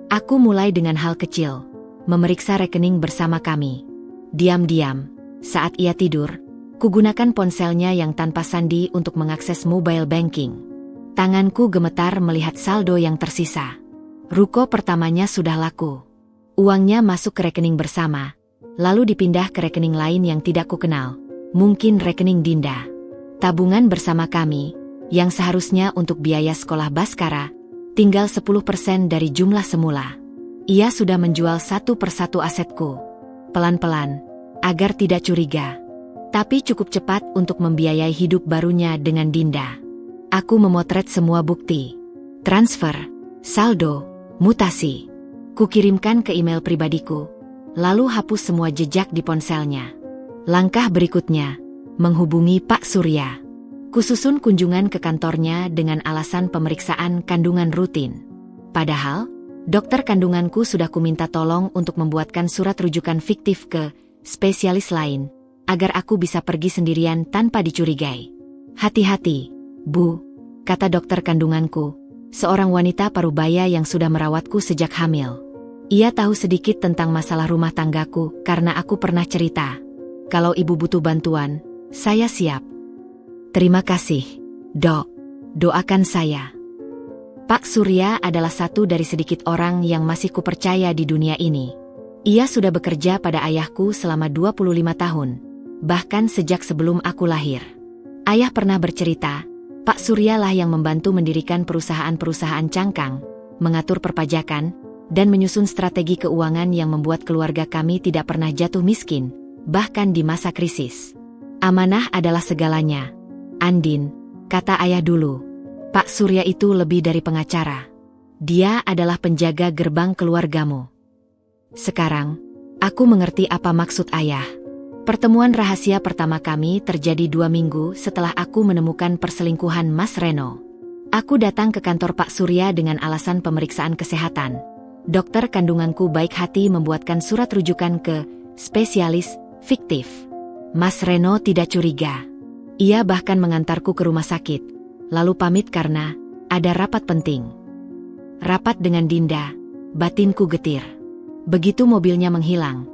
Aku mulai dengan hal kecil, memeriksa rekening bersama kami. Diam-diam, saat ia tidur, kugunakan ponselnya yang tanpa sandi untuk mengakses mobile banking. Tanganku gemetar melihat saldo yang tersisa. Ruko pertamanya sudah laku. Uangnya masuk ke rekening bersama, lalu dipindah ke rekening lain yang tidak kukenal, mungkin rekening Dinda. Tabungan bersama kami, yang seharusnya untuk biaya sekolah Baskara, tinggal 10% dari jumlah semula. Ia sudah menjual satu persatu asetku. Pelan-pelan, agar tidak curiga. Tapi cukup cepat untuk membiayai hidup barunya dengan Dinda. Aku memotret semua bukti. Transfer, saldo, mutasi. Kukirimkan ke email pribadiku, lalu hapus semua jejak di ponselnya. Langkah berikutnya, menghubungi Pak Surya. Kususun kunjungan ke kantornya dengan alasan pemeriksaan kandungan rutin. Padahal, dokter kandunganku sudah kuminta tolong untuk membuatkan surat rujukan fiktif ke spesialis lain, agar aku bisa pergi sendirian tanpa dicurigai. Hati-hati, Bu, kata dokter kandunganku, seorang wanita parubaya yang sudah merawatku sejak hamil. Ia tahu sedikit tentang masalah rumah tanggaku karena aku pernah cerita. Kalau ibu butuh bantuan, saya siap. Terima kasih, Dok. Doakan saya. Pak Surya adalah satu dari sedikit orang yang masih kupercaya di dunia ini. Ia sudah bekerja pada ayahku selama 25 tahun, bahkan sejak sebelum aku lahir. Ayah pernah bercerita, Pak Surya lah yang membantu mendirikan perusahaan-perusahaan cangkang, mengatur perpajakan, dan menyusun strategi keuangan yang membuat keluarga kami tidak pernah jatuh miskin, bahkan di masa krisis. Amanah adalah segalanya. Andin, kata ayah dulu, Pak Surya itu lebih dari pengacara. Dia adalah penjaga gerbang keluargamu. Sekarang, aku mengerti apa maksud ayah. Pertemuan rahasia pertama kami terjadi 2 minggu setelah aku menemukan perselingkuhan Mas Reno. Aku datang ke kantor Pak Surya dengan alasan pemeriksaan kesehatan. Dokter kandunganku baik hati membuatkan surat rujukan ke spesialis fiktif. Mas Reno tidak curiga. Ia bahkan mengantarku ke rumah sakit, lalu pamit karena ada rapat penting. Rapat dengan Dinda, batinku getir. Begitu mobilnya menghilang,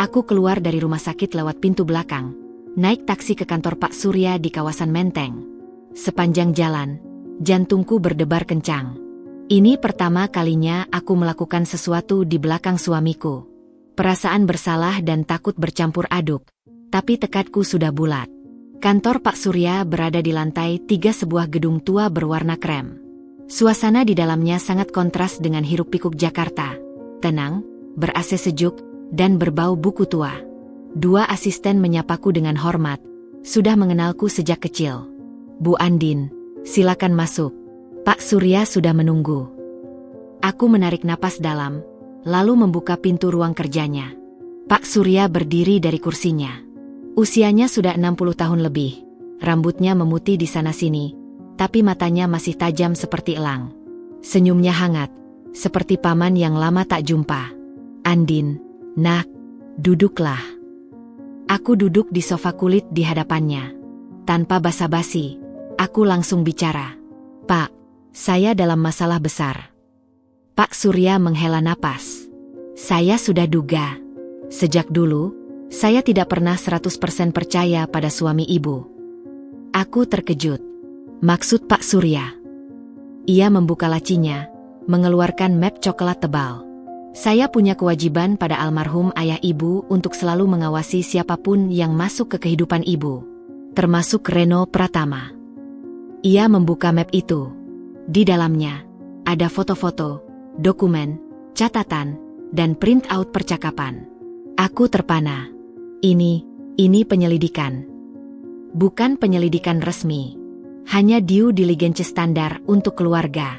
aku keluar dari rumah sakit lewat pintu belakang, naik taksi ke kantor Pak Surya di kawasan Menteng. Sepanjang jalan, jantungku berdebar kencang. Ini pertama kalinya aku melakukan sesuatu di belakang suamiku. Perasaan bersalah dan takut bercampur aduk, tapi tekadku sudah bulat. Kantor Pak Surya berada di lantai 3 sebuah gedung tua berwarna krem. Suasana di dalamnya sangat kontras dengan hiruk-pikuk Jakarta. Tenang, ber-AC sejuk, dan berbau buku tua. 2 asisten menyapaku dengan hormat, sudah mengenalku sejak kecil. Bu Andin, silakan masuk. Pak Surya sudah menunggu. Aku menarik napas dalam, lalu membuka pintu ruang kerjanya. Pak Surya berdiri dari kursinya. Usianya sudah 60 tahun lebih, rambutnya memutih di sana-sini, tapi matanya masih tajam seperti elang. Senyumnya hangat, seperti paman yang lama tak jumpa. Andin, nak, duduklah. Aku duduk di sofa kulit di hadapannya. Tanpa basa-basi, aku langsung bicara. Pak, saya dalam masalah besar. Pak Surya menghela napas. Saya sudah duga. Sejak dulu, saya tidak pernah 100% percaya pada suami ibu. Aku terkejut. Maksud Pak Surya? Ia membuka lacinya, mengeluarkan map coklat tebal. Saya punya kewajiban pada almarhum ayah ibu untuk selalu mengawasi siapapun yang masuk ke kehidupan ibu, termasuk Reno Pratama. Ia membuka map itu. Di dalamnya, ada foto-foto, dokumen, catatan, dan print out percakapan. Aku terpana. Ini penyelidikan. Bukan penyelidikan resmi. Hanya due diligence standar untuk keluarga.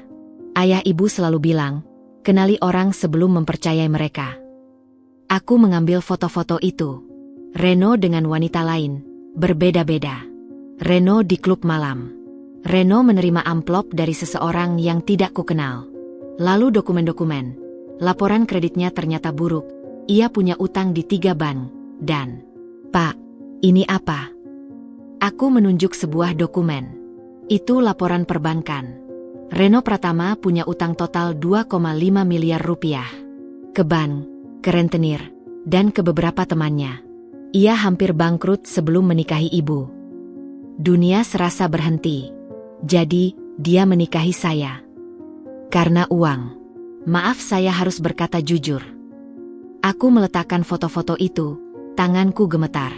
Ayah ibu selalu bilang, kenali orang sebelum mempercayai mereka. Aku mengambil foto-foto itu. Reno dengan wanita lain, berbeda-beda. Reno di klub malam. Reno menerima amplop dari seseorang yang tidak kukenal. Lalu dokumen-dokumen. Laporan kreditnya ternyata buruk. Ia punya utang di 3 bank. Dan, Pak, ini apa? Aku menunjuk sebuah dokumen. Itu laporan perbankan. Reno Pratama punya utang total 2,5 miliar rupiah. Ke bank, ke rentenir, dan ke beberapa temannya. Ia hampir bangkrut sebelum menikahi ibu. Dunia serasa berhenti. Jadi, dia menikahi saya. Karena uang. Maaf, saya harus berkata jujur. Aku meletakkan foto-foto itu, tanganku gemetar.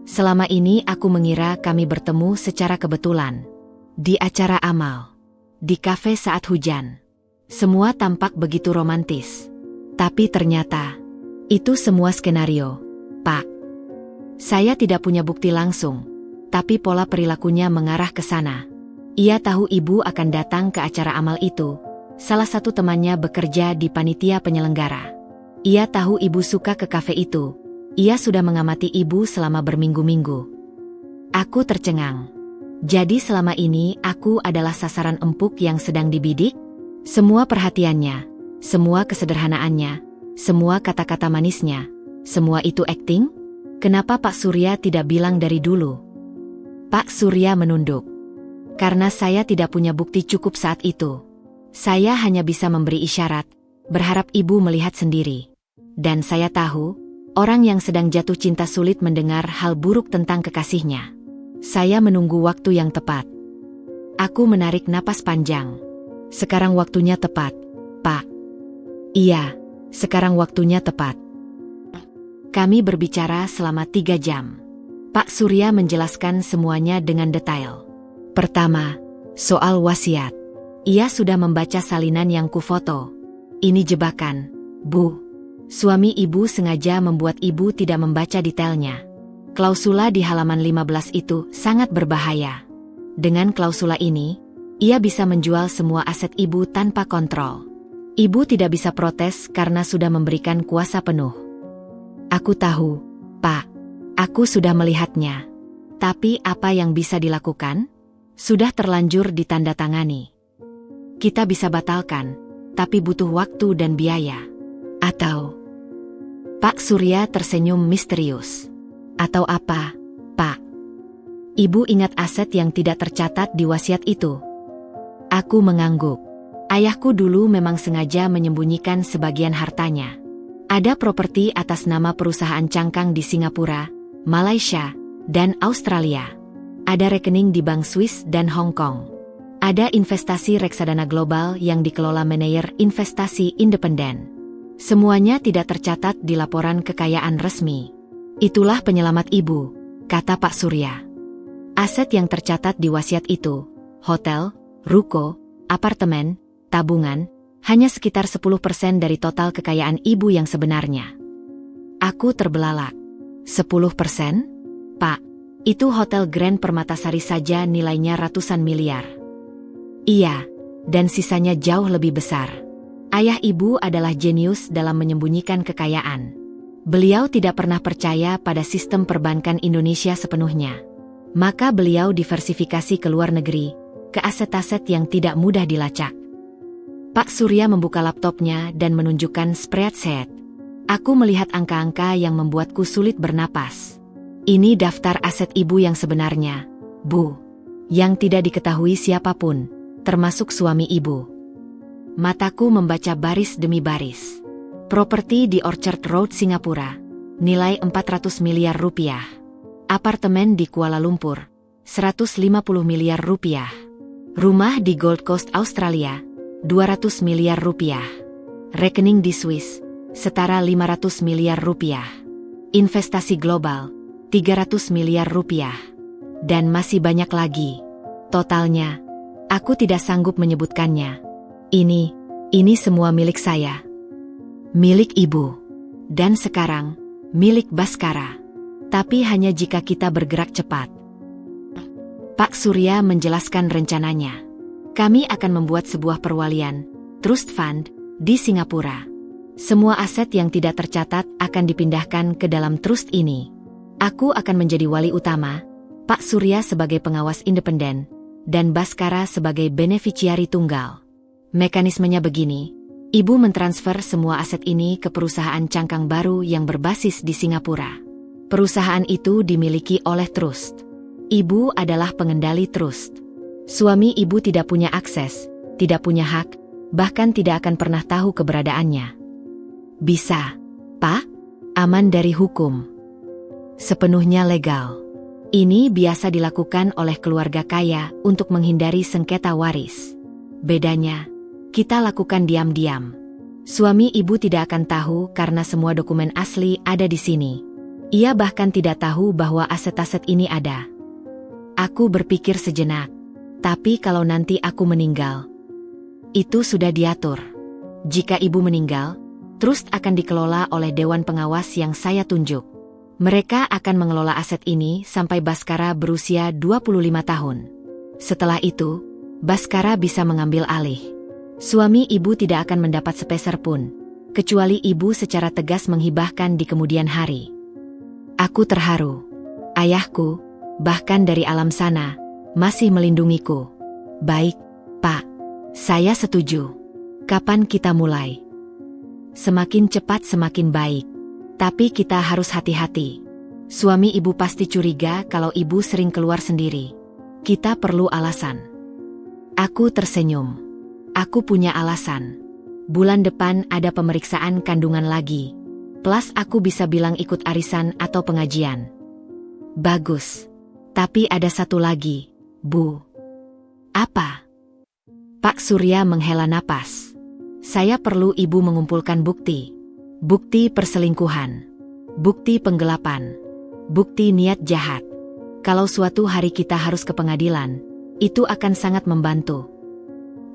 Selama ini aku mengira kami bertemu secara kebetulan. Di acara amal. Di kafe saat hujan. Semua tampak begitu romantis. Tapi ternyata, itu semua skenario, Pak. Saya tidak punya bukti langsung, tapi pola perilakunya mengarah ke sana. Ia tahu ibu akan datang ke acara amal itu. Salah satu temannya bekerja di panitia penyelenggara. Ia tahu ibu suka ke kafe itu. Ia sudah mengamati ibu selama berminggu-minggu. Aku tercengang. Jadi selama ini aku adalah sasaran empuk yang sedang dibidik? Semua perhatiannya, semua kesederhanaannya, semua kata-kata manisnya, semua itu akting? Kenapa Pak Surya tidak bilang dari dulu? Pak Surya menunduk. Karena saya tidak punya bukti cukup saat itu. Saya hanya bisa memberi isyarat, berharap ibu melihat sendiri. Dan saya tahu, orang yang sedang jatuh cinta sulit mendengar hal buruk tentang kekasihnya. Saya menunggu waktu yang tepat. Aku menarik napas panjang. Sekarang waktunya tepat, Pak. Iya, sekarang waktunya tepat. Kami berbicara selama 3 jam. Pak Surya menjelaskan semuanya dengan detail. Pertama, soal wasiat. Ia sudah membaca salinan yang kufoto. Ini jebakan, Bu. Suami ibu sengaja membuat ibu tidak membaca detailnya. Klausula di halaman 15 itu sangat berbahaya. Dengan klausula ini, ia bisa menjual semua aset ibu tanpa kontrol. Ibu tidak bisa protes karena sudah memberikan kuasa penuh. Aku tahu, Pak. Aku sudah melihatnya. Tapi apa yang bisa dilakukan? Sudah terlanjur ditandatangani. Kita bisa batalkan, tapi butuh waktu dan biaya. Atau... Pak Surya tersenyum misterius. Atau apa, Pak? Ibu ingat aset yang tidak tercatat di wasiat itu? Aku mengangguk. Ayahku dulu memang sengaja menyembunyikan sebagian hartanya. Ada properti atas nama perusahaan cangkang di Singapura, Malaysia, dan Australia. Ada rekening di Bank Swiss dan Hong Kong. Ada investasi reksadana global yang dikelola manajer investasi independen. Semuanya tidak tercatat di laporan kekayaan resmi. Itulah penyelamat ibu, kata Pak Surya. Aset yang tercatat di wasiat itu, hotel, ruko, apartemen, tabungan, hanya sekitar 10% dari total kekayaan ibu yang sebenarnya. Aku terbelalak. 10%? Pak, itu hotel Grand Permatasari saja nilainya ratusan miliar. Iya, dan sisanya jauh lebih besar. Ayah ibu adalah jenius dalam menyembunyikan kekayaan. Beliau tidak pernah percaya pada sistem perbankan Indonesia sepenuhnya. Maka beliau diversifikasi ke luar negeri, ke aset-aset yang tidak mudah dilacak. Pak Surya membuka laptopnya dan menunjukkan spreadsheet. Aku melihat angka-angka yang membuatku sulit bernapas. Ini daftar aset ibu yang sebenarnya, Bu. Yang tidak diketahui siapapun, termasuk suami ibu. Mataku membaca baris demi baris. Properti di Orchard Road, Singapura, nilai 400 miliar rupiah. Apartemen di Kuala Lumpur, 150 miliar rupiah. Rumah di Gold Coast, Australia, 200 miliar rupiah. Rekening di Swiss, setara 500 miliar rupiah. Investasi global, 300 miliar rupiah. Dan masih banyak lagi. Totalnya, aku tidak sanggup menyebutkannya. Ini semua milik saya. Milik ibu. Dan sekarang, milik Baskara. Tapi hanya jika kita bergerak cepat. Pak Surya menjelaskan rencananya. Kami akan membuat sebuah perwalian, trust fund, di Singapura. Semua aset yang tidak tercatat akan dipindahkan ke dalam trust ini. Aku akan menjadi wali utama, Pak Surya sebagai pengawas independen, dan Baskara sebagai beneficiari tunggal. Mekanismenya begini, Ibu mentransfer semua aset ini ke perusahaan cangkang baru yang berbasis di Singapura. Perusahaan itu dimiliki oleh Trust. Ibu adalah pengendali Trust. Suami ibu tidak punya akses, tidak punya hak, bahkan tidak akan pernah tahu keberadaannya. Bisa, Pak, aman dari hukum. Sepenuhnya legal. Ini biasa dilakukan oleh keluarga kaya untuk menghindari sengketa waris. Bedanya, kita lakukan diam-diam. Suami ibu tidak akan tahu karena semua dokumen asli ada di sini. Ia bahkan tidak tahu bahwa aset-aset ini ada. Aku berpikir sejenak. Tapi kalau nanti aku meninggal, itu sudah diatur. Jika ibu meninggal, Trust akan dikelola oleh Dewan Pengawas yang saya tunjuk. Mereka akan mengelola aset ini sampai Baskara berusia 25 tahun. Setelah itu, Baskara bisa mengambil alih. Suami ibu tidak akan mendapat sepeser pun, kecuali ibu secara tegas menghibahkan di kemudian hari. Aku terharu. Ayahku, bahkan dari alam sana, masih melindungiku. Baik, Pak. Saya setuju. Kapan kita mulai? Semakin cepat semakin baik. Tapi kita harus hati-hati. Suami ibu pasti curiga kalau ibu sering keluar sendiri. Kita perlu alasan. Aku tersenyum. Aku punya alasan. Bulan depan ada pemeriksaan kandungan lagi. Plus aku bisa bilang ikut arisan atau pengajian. Bagus. Tapi ada satu lagi, Bu. Apa? Pak Surya menghela napas. Saya perlu ibu mengumpulkan bukti. Bukti perselingkuhan. Bukti penggelapan. Bukti niat jahat. Kalau suatu hari kita harus ke pengadilan, itu akan sangat membantu.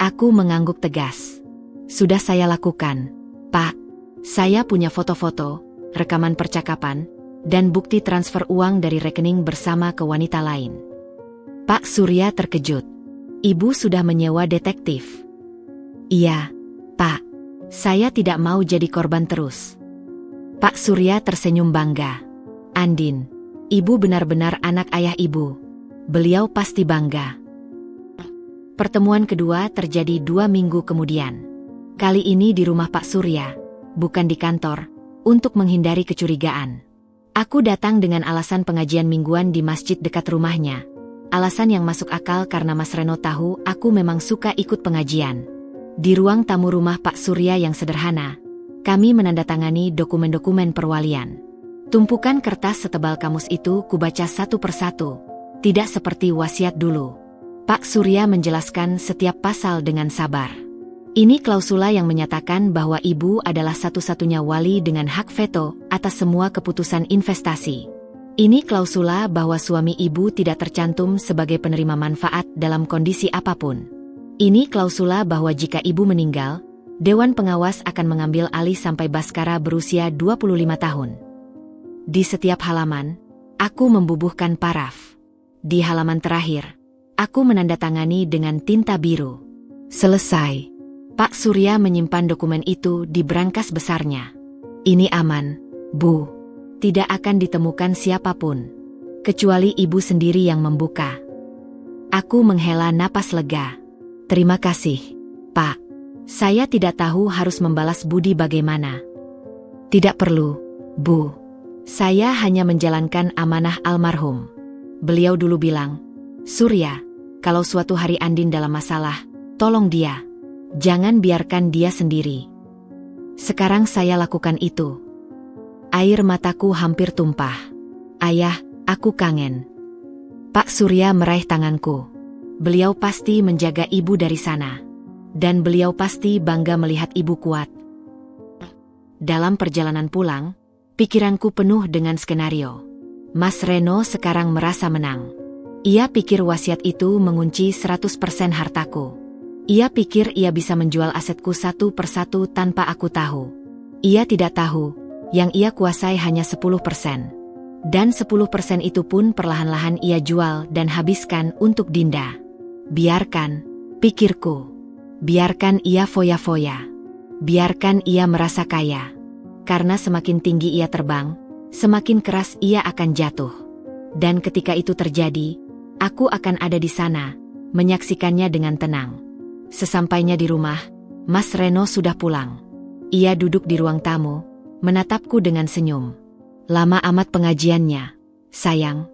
Aku mengangguk tegas. Sudah saya lakukan, Pak. Saya punya foto-foto, rekaman percakapan, dan bukti transfer uang dari rekening bersama ke wanita lain. Pak Surya terkejut. Ibu sudah menyewa detektif. Iya, Pak. Saya tidak mau jadi korban terus. Pak Surya tersenyum bangga. Andin, ibu benar-benar anak ayah ibu. Beliau pasti bangga. Pertemuan kedua terjadi 2 minggu kemudian. Kali ini di rumah Pak Surya, bukan di kantor, untuk menghindari kecurigaan. Aku datang dengan alasan pengajian mingguan di masjid dekat rumahnya. Alasan yang masuk akal karena Mas Reno tahu aku memang suka ikut pengajian. Di ruang tamu rumah Pak Surya yang sederhana, kami menandatangani dokumen-dokumen perwalian. Tumpukan kertas setebal kamus itu kubaca satu persatu, tidak seperti wasiat dulu. Pak Surya menjelaskan setiap pasal dengan sabar. Ini klausula yang menyatakan bahwa ibu adalah satu-satunya wali dengan hak veto atas semua keputusan investasi. Ini klausula bahwa suami ibu tidak tercantum sebagai penerima manfaat dalam kondisi apapun. Ini klausula bahwa jika ibu meninggal, Dewan Pengawas akan mengambil alih sampai Baskara berusia 25 tahun. Di setiap halaman, aku membubuhkan paraf. Di halaman terakhir, aku menandatangani dengan tinta biru. Selesai. Pak Surya menyimpan dokumen itu di brankas besarnya. Ini aman, Bu. Tidak akan ditemukan siapapun, kecuali ibu sendiri yang membuka. Aku menghela napas lega. Terima kasih, Pak. Saya tidak tahu harus membalas budi bagaimana. Tidak perlu, Bu. Saya hanya menjalankan amanah almarhum. Beliau dulu bilang, Surya, kalau suatu hari Andin dalam masalah, tolong dia. Jangan biarkan dia sendiri. Sekarang saya lakukan itu. Air mataku hampir tumpah. Ayah, aku kangen. Pak Surya meraih tanganku. Beliau pasti menjaga ibu dari sana. Dan beliau pasti bangga melihat ibu kuat. Dalam perjalanan pulang, pikiranku penuh dengan skenario. Mas Reno sekarang merasa menang. Ia pikir wasiat itu mengunci 100% hartaku. Ia pikir ia bisa menjual asetku satu persatu tanpa aku tahu. Ia tidak tahu, yang ia kuasai hanya 10%. Dan 10% itu pun perlahan-lahan ia jual dan habiskan untuk Dinda. Biarkan, pikirku. Biarkan ia foya-foya. Biarkan ia merasa kaya. Karena semakin tinggi ia terbang, semakin keras ia akan jatuh. Dan ketika itu terjadi, aku akan ada di sana, menyaksikannya dengan tenang. Sesampainya di rumah, Mas Reno sudah pulang. Ia duduk di ruang tamu, menatapku dengan senyum. Lama amat pengajiannya, sayang.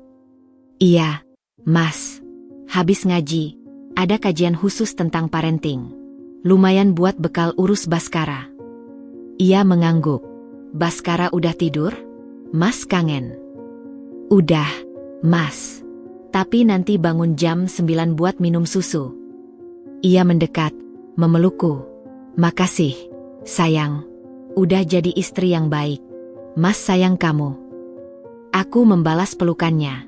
Iya, Mas. Habis ngaji, ada kajian khusus tentang parenting. Lumayan buat bekal urus Baskara. Ia mengangguk. Baskara udah tidur? Mas kangen. Udah, Mas. Tapi nanti bangun jam 9 buat minum susu. Ia mendekat, memelukku. Makasih, sayang. Udah jadi istri yang baik. Mas sayang kamu. Aku membalas pelukannya.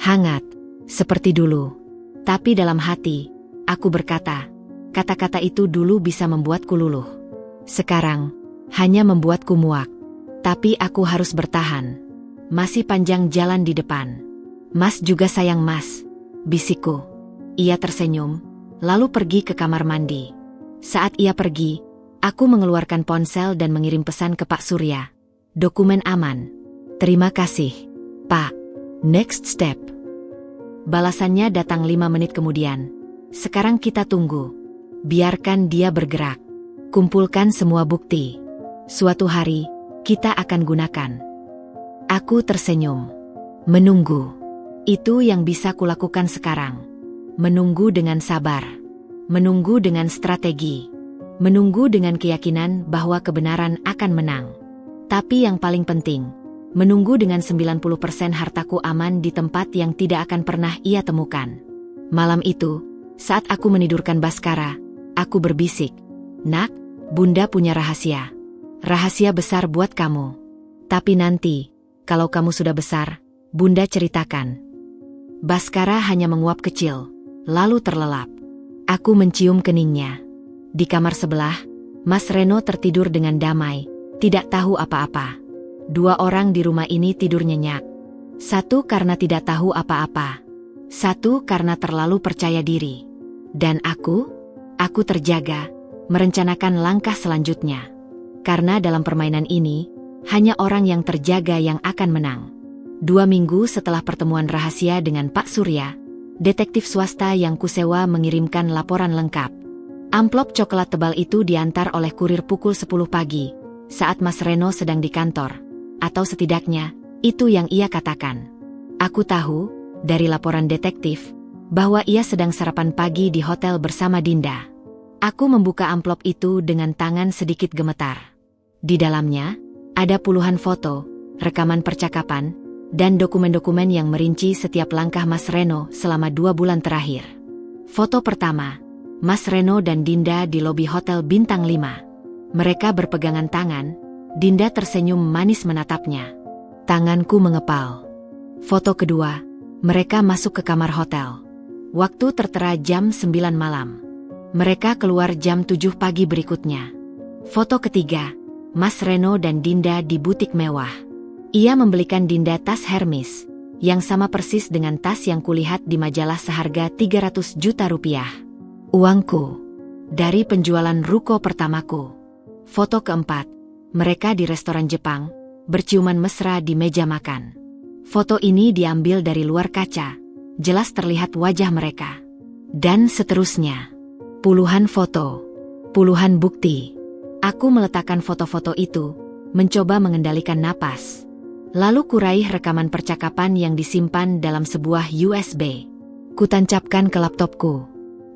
Hangat, seperti dulu. Tapi dalam hati, aku berkata, kata-kata itu dulu bisa membuatku luluh. Sekarang, hanya membuatku muak. Tapi aku harus bertahan. Masih panjang jalan di depan. Mas juga sayang Mas, bisikku. Ia tersenyum, lalu pergi ke kamar mandi. Saat ia pergi, aku mengeluarkan ponsel dan mengirim pesan ke Pak Surya. Dokumen aman. Terima kasih, Pak. Next step. Balasannya datang 5 menit kemudian. Sekarang kita tunggu. Biarkan dia bergerak. Kumpulkan semua bukti. Suatu hari, kita akan gunakan. Aku tersenyum. Menunggu. Itu yang bisa kulakukan sekarang. Menunggu dengan sabar. Menunggu dengan strategi. Menunggu dengan keyakinan bahwa kebenaran akan menang. Tapi yang paling penting, menunggu dengan 90% hartaku aman di tempat yang tidak akan pernah ia temukan. Malam itu, saat aku menidurkan Baskara, aku berbisik, "Nak, Bunda punya rahasia. Rahasia besar buat kamu. Tapi nanti, kalau kamu sudah besar, Bunda ceritakan." Baskara hanya menguap kecil, lalu terlelap. Aku mencium keningnya. Di kamar sebelah, Mas Reno tertidur dengan damai, tidak tahu apa-apa. 2 orang di rumah ini tidur nyenyak. 1 karena tidak tahu apa-apa. 1 karena terlalu percaya diri. Dan aku terjaga, merencanakan langkah selanjutnya. Karena dalam permainan ini, hanya orang yang terjaga yang akan menang. 2 minggu setelah pertemuan rahasia dengan Pak Surya, detektif swasta yang kusewa mengirimkan laporan lengkap. Amplop coklat tebal itu diantar oleh kurir pukul 10 pagi, saat Mas Reno sedang di kantor. Atau setidaknya, itu yang ia katakan. Aku tahu, dari laporan detektif, bahwa ia sedang sarapan pagi di hotel bersama Dinda. Aku membuka amplop itu dengan tangan sedikit gemetar. Di dalamnya, ada puluhan foto, rekaman percakapan, dan dokumen-dokumen yang merinci setiap langkah Mas Reno selama 2 bulan terakhir. Foto pertama, Mas Reno dan Dinda di lobi Hotel Bintang 5. Mereka berpegangan tangan, Dinda tersenyum manis menatapnya. Tanganku mengepal. Foto kedua, mereka masuk ke kamar hotel. Waktu tertera jam 9 malam. Mereka keluar jam 7 pagi berikutnya. Foto ketiga, Mas Reno dan Dinda di butik mewah. Ia membelikan Dinda tas Hermes, yang sama persis dengan tas yang kulihat di majalah seharga 300 juta rupiah. Uangku. Dari penjualan ruko pertamaku. Foto keempat, mereka di restoran Jepang, berciuman mesra di meja makan. Foto ini diambil dari luar kaca, jelas terlihat wajah mereka. Dan seterusnya. Puluhan foto, puluhan bukti. Aku meletakkan foto-foto itu, mencoba mengendalikan napas. Lalu kuraih rekaman percakapan yang disimpan dalam sebuah USB. Kutancapkan ke laptopku.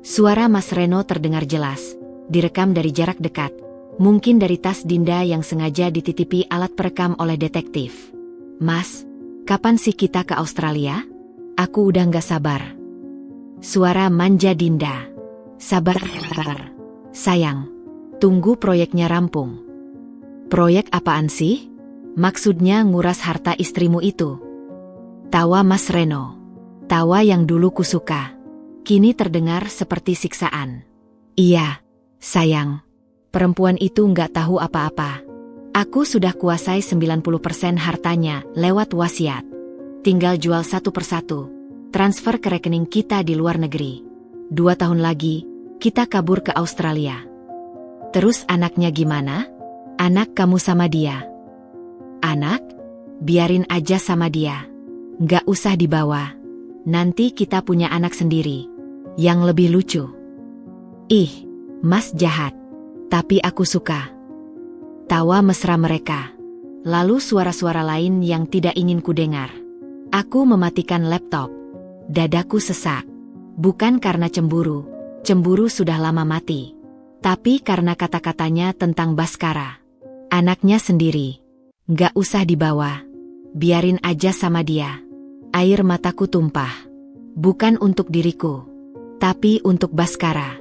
Suara Mas Reno terdengar jelas, direkam dari jarak dekat, mungkin dari tas Dinda yang sengaja dititipi alat perekam oleh detektif. "Mas, kapan sih kita ke Australia? Aku udah gak sabar." Suara manja Dinda. "Sabar, sayang. Tunggu proyeknya rampung." "Proyek apaan sih?" "Maksudnya nguras harta istrimu itu." Tawa Mas Reno. Tawa yang dulu kusuka. Kini terdengar seperti siksaan. "Iya, sayang. Perempuan itu nggak tahu apa-apa. Aku sudah kuasai 90% hartanya lewat wasiat. Tinggal jual satu persatu. Transfer ke rekening kita di luar negeri. 2 tahun lagi, kita kabur ke Australia." "Terus anaknya gimana? Anak kamu sama dia?" "Anak? Biarin aja sama dia. Nggak usah dibawa. Nanti kita punya anak sendiri. Yang lebih lucu." "Ih, Mas jahat. Tapi aku suka. Tawa mesra mereka. Lalu suara-suara lain yang tidak ingin kudengar. Aku mematikan laptop. Dadaku sesak. Bukan karena cemburu. Cemburu sudah lama mati. Tapi karena kata-katanya tentang Baskara. Anaknya sendiri. Gak usah dibawa. Biarin aja sama dia. Air mataku tumpah. Bukan untuk diriku. Tapi untuk Baskara.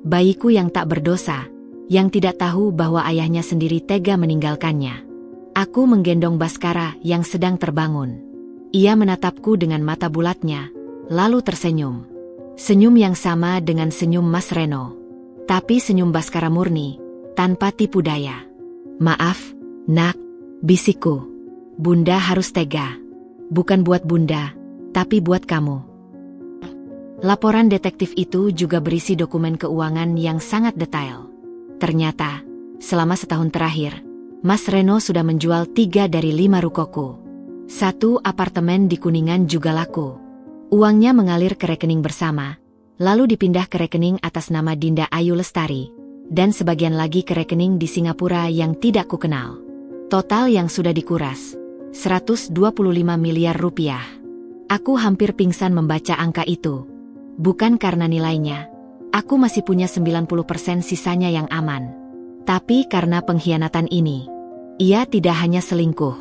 Bayiku yang tak berdosa. Yang tidak tahu bahwa ayahnya sendiri tega meninggalkannya. Aku menggendong Baskara yang sedang terbangun. Ia menatapku dengan mata bulatnya, lalu tersenyum. Senyum yang sama dengan senyum Mas Reno. Tapi senyum Baskara murni, tanpa tipu daya. Maaf, nak, bisikku. Bunda harus tega. Bukan buat bunda, tapi buat kamu. Laporan detektif itu juga berisi dokumen keuangan yang sangat detail. Ternyata, selama setahun terakhir, Mas Reno sudah menjual 3 dari 5 rukoku. 1 apartemen di Kuningan juga laku. Uangnya mengalir ke rekening bersama, lalu dipindah ke rekening atas nama Dinda Ayu Lestari, dan sebagian lagi ke rekening di Singapura yang tidak kukenal. Total yang sudah dikuras, 125 miliar rupiah. Aku hampir pingsan membaca angka itu. Bukan karena nilainya, aku masih punya 90% sisanya yang aman. Tapi karena pengkhianatan ini. Ia tidak hanya selingkuh.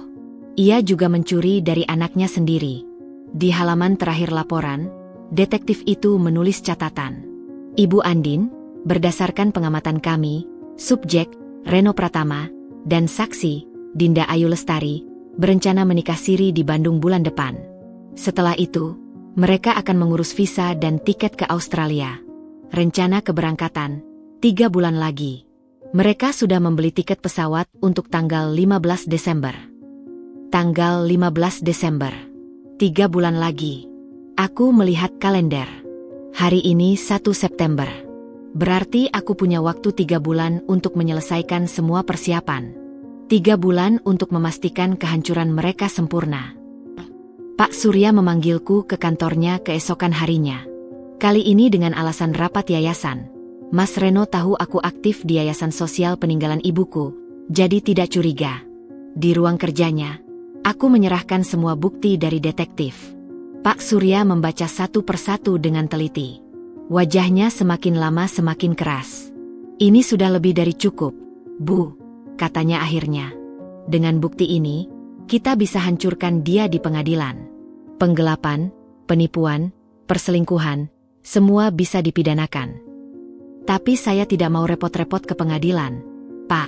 Ia juga mencuri dari anaknya sendiri. Di halaman terakhir laporan, detektif itu menulis catatan. Ibu Andin, berdasarkan pengamatan kami, subjek, Reno Pratama, dan saksi, Dinda Ayu Lestari, berencana menikah siri di Bandung bulan depan. Setelah itu, mereka akan mengurus visa dan tiket ke Australia. Rencana keberangkatan, 3 bulan lagi. Mereka sudah membeli tiket pesawat untuk tanggal 15 Desember. Tanggal 15 Desember. 3 bulan lagi. Aku melihat kalender. Hari ini 1 September. Berarti aku punya waktu 3 bulan untuk menyelesaikan semua persiapan. 3 bulan untuk memastikan kehancuran mereka sempurna. Pak Surya memanggilku ke kantornya keesokan harinya. Kali ini dengan alasan rapat yayasan. Mas Reno tahu aku aktif di yayasan sosial peninggalan ibuku, jadi tidak curiga. Di ruang kerjanya, aku menyerahkan semua bukti dari detektif. Pak Surya membaca satu persatu dengan teliti. Wajahnya semakin lama semakin keras. Ini sudah lebih dari cukup, Bu, katanya akhirnya. Dengan bukti ini, kita bisa hancurkan dia di pengadilan. Penggelapan, penipuan, perselingkuhan, semua bisa dipidanakan. Tapi saya tidak mau repot-repot ke pengadilan, Pak.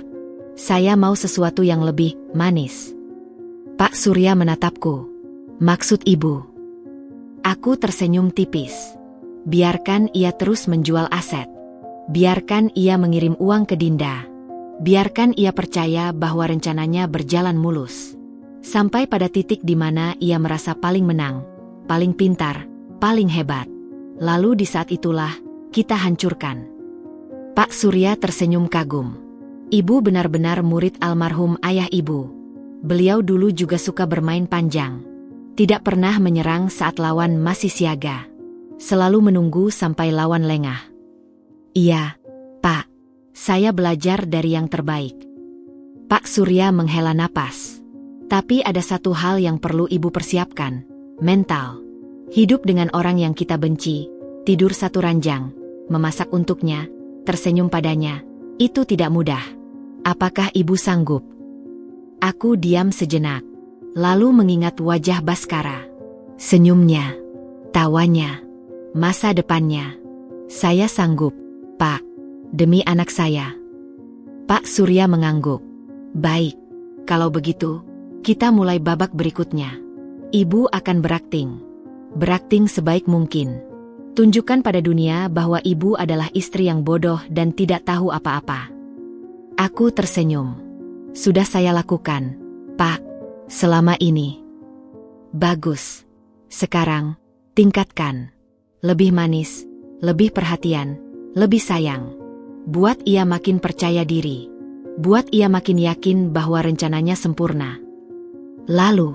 Saya mau sesuatu yang lebih manis. Pak Surya menatapku. Maksud Ibu? Aku tersenyum tipis. Biarkan ia terus menjual aset. Biarkan ia mengirim uang ke Dinda. Biarkan ia percaya bahwa rencananya berjalan mulus. Sampai pada titik di mana ia merasa paling menang, paling pintar, paling hebat. Lalu di saat itulah, kita hancurkan. Pak Surya tersenyum kagum. Ibu benar-benar murid almarhum ayah ibu. Beliau dulu juga suka bermain panjang. Tidak pernah menyerang saat lawan masih siaga. Selalu menunggu sampai lawan lengah. Iya, Pak. Saya belajar dari yang terbaik. Pak Surya menghela napas. Tapi ada satu hal yang perlu Ibu persiapkan. Mental. Hidup dengan orang yang kita benci. Tidur satu ranjang. Memasak untuknya. Tersenyum padanya, itu tidak mudah. Apakah Ibu sanggup? Aku diam sejenak, lalu mengingat wajah Baskara. Senyumnya, tawanya, masa depannya. Saya sanggup, Pak, demi anak saya. Pak Surya mengangguk. Baik, kalau begitu, kita mulai babak berikutnya. Ibu akan berakting. Berakting sebaik mungkin. Tunjukkan pada dunia bahwa Ibu adalah istri yang bodoh dan tidak tahu apa-apa. Aku tersenyum. Sudah saya lakukan, Pak, selama ini. Bagus. Sekarang, tingkatkan. Lebih manis, lebih perhatian, lebih sayang. Buat ia makin percaya diri. Buat ia makin yakin bahwa rencananya sempurna. Lalu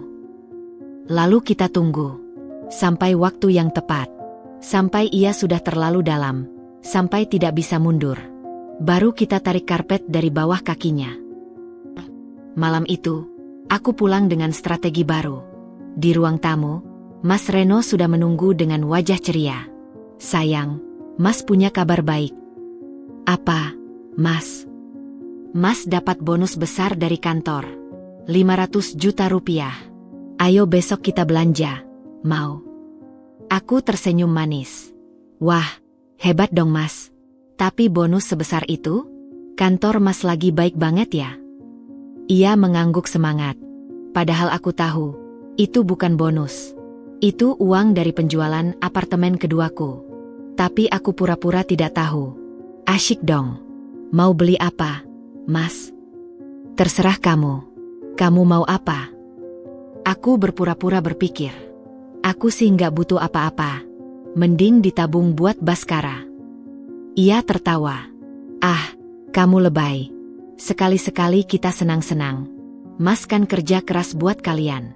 kita tunggu. Sampai waktu yang tepat. Sampai ia sudah terlalu dalam, sampai tidak bisa mundur. Baru kita tarik karpet dari bawah kakinya. Malam itu, aku pulang dengan strategi baru. Di ruang tamu, Mas Reno sudah menunggu dengan wajah ceria. Sayang, Mas punya kabar baik. Apa, Mas? Mas dapat bonus besar dari kantor. 500 juta rupiah. Ayo besok kita belanja. Mau? Aku tersenyum manis. Wah, hebat dong Mas. Tapi bonus sebesar itu? Kantor Mas lagi baik banget ya? Ia mengangguk semangat. Padahal aku tahu, itu bukan bonus. Itu uang dari penjualan apartemen keduaku. Tapi aku pura-pura tidak tahu. Asyik dong. Mau beli apa, Mas? Terserah kamu. Kamu mau apa? Aku berpura-pura berpikir. Aku sih nggak butuh apa-apa. Mending ditabung buat Baskara. Ia tertawa. Ah, kamu lebay. Sekali-sekali kita senang-senang. Mas kan kerja keras buat kalian.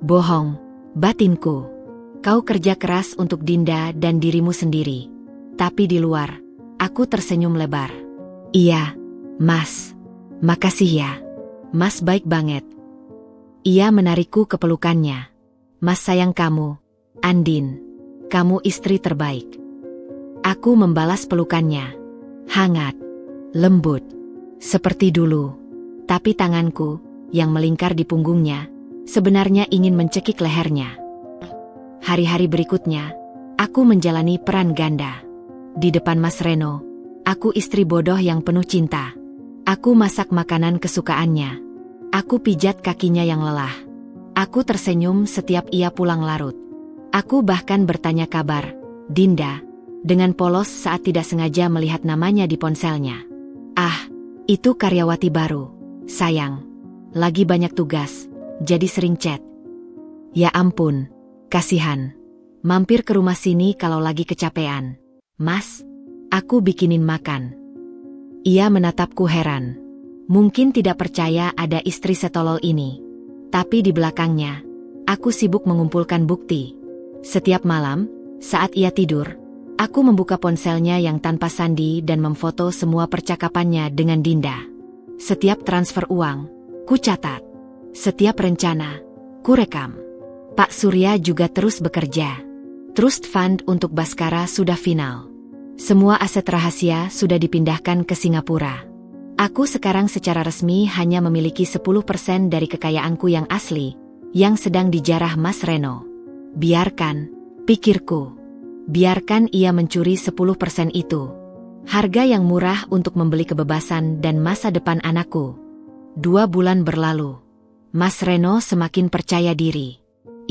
Bohong, batinku. Kau kerja keras untuk Dinda dan dirimu sendiri. Tapi di luar, aku tersenyum lebar. Iya, Mas. Makasih ya. Mas baik banget. Ia menarikku ke pelukannya. Mas sayang kamu, Andin. Kamu istri terbaik. Aku membalas pelukannya. Hangat, lembut, seperti dulu. Tapi tanganku, yang melingkar di punggungnya, sebenarnya ingin mencekik lehernya. Hari-hari berikutnya, aku menjalani peran ganda. Di depan Mas Reno, aku istri bodoh yang penuh cinta. Aku masak makanan kesukaannya. Aku pijat kakinya yang lelah. Aku tersenyum setiap ia pulang larut. Aku bahkan bertanya kabar, Dinda, dengan polos saat tidak sengaja melihat namanya di ponselnya. Ah, itu karyawati baru, sayang. Lagi banyak tugas, jadi sering chat. Ya ampun, kasihan. Mampir ke rumah sini kalau lagi kecapean. Mas, aku bikinin makan. Ia menatapku heran. Mungkin tidak percaya ada istri setolol ini. Tapi di belakangnya, aku sibuk mengumpulkan bukti. Setiap malam, saat ia tidur, aku membuka ponselnya yang tanpa sandi dan memfoto semua percakapannya dengan Dinda. Setiap transfer uang, ku catat. Setiap rencana, ku rekam. Pak Surya juga terus bekerja. Trust fund untuk Baskara sudah final. Semua aset rahasia sudah dipindahkan ke Singapura. Aku sekarang secara resmi hanya memiliki 10% dari kekayaanku yang asli, yang sedang dijarah Mas Reno. Biarkan, pikirku. Biarkan ia mencuri 10% itu. Harga yang murah untuk membeli kebebasan dan masa depan anakku. 2 bulan berlalu. Mas Reno semakin percaya diri.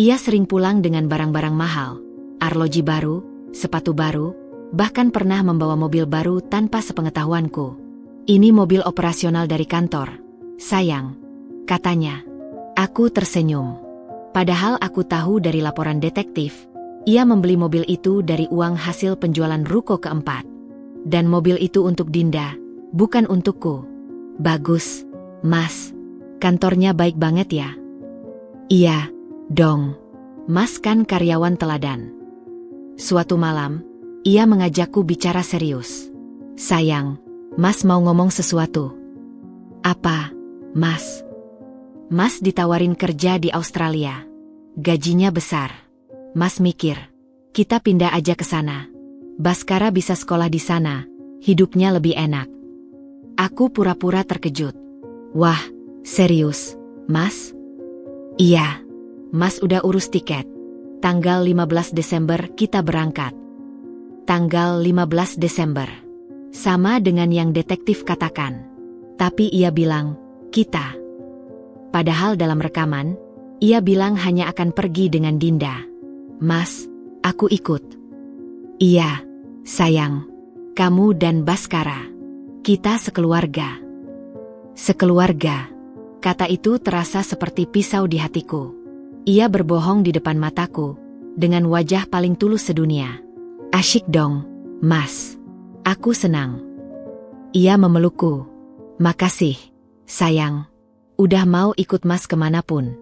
Ia sering pulang dengan barang-barang mahal. Arloji baru, sepatu baru, bahkan pernah membawa mobil baru tanpa sepengetahuanku. Ini mobil operasional dari kantor. Sayang, katanya. Aku tersenyum. Padahal aku tahu dari laporan detektif, ia membeli mobil itu dari uang hasil penjualan ruko keempat. Dan mobil itu untuk Dinda, bukan untukku. Bagus, Mas. Kantornya baik banget ya? Iya, dong. Mas kan karyawan teladan. Suatu malam, ia mengajakku bicara serius. Sayang, Mas mau ngomong sesuatu. Apa, Mas? Mas ditawarin kerja di Australia. Gajinya besar. Mas mikir, kita pindah aja ke sana. Baskara bisa sekolah di sana, hidupnya lebih enak. Aku pura-pura terkejut. Wah, serius, Mas? Iya, Mas udah urus tiket. Tanggal 15 Desember kita berangkat. Tanggal 15 Desember. Sama dengan yang detektif katakan. Tapi ia bilang, kita. Padahal dalam rekaman, ia bilang hanya akan pergi dengan Dinda. Mas, aku ikut. Iya, sayang. Kamu dan Baskara. Kita sekeluarga. Sekeluarga. Kata itu terasa seperti pisau di hatiku. Ia berbohong di depan mataku, dengan wajah paling tulus sedunia. Asyik dong, Mas. Aku senang. Ia memelukku. Makasih, sayang. Udah mau ikut Mas kemanapun.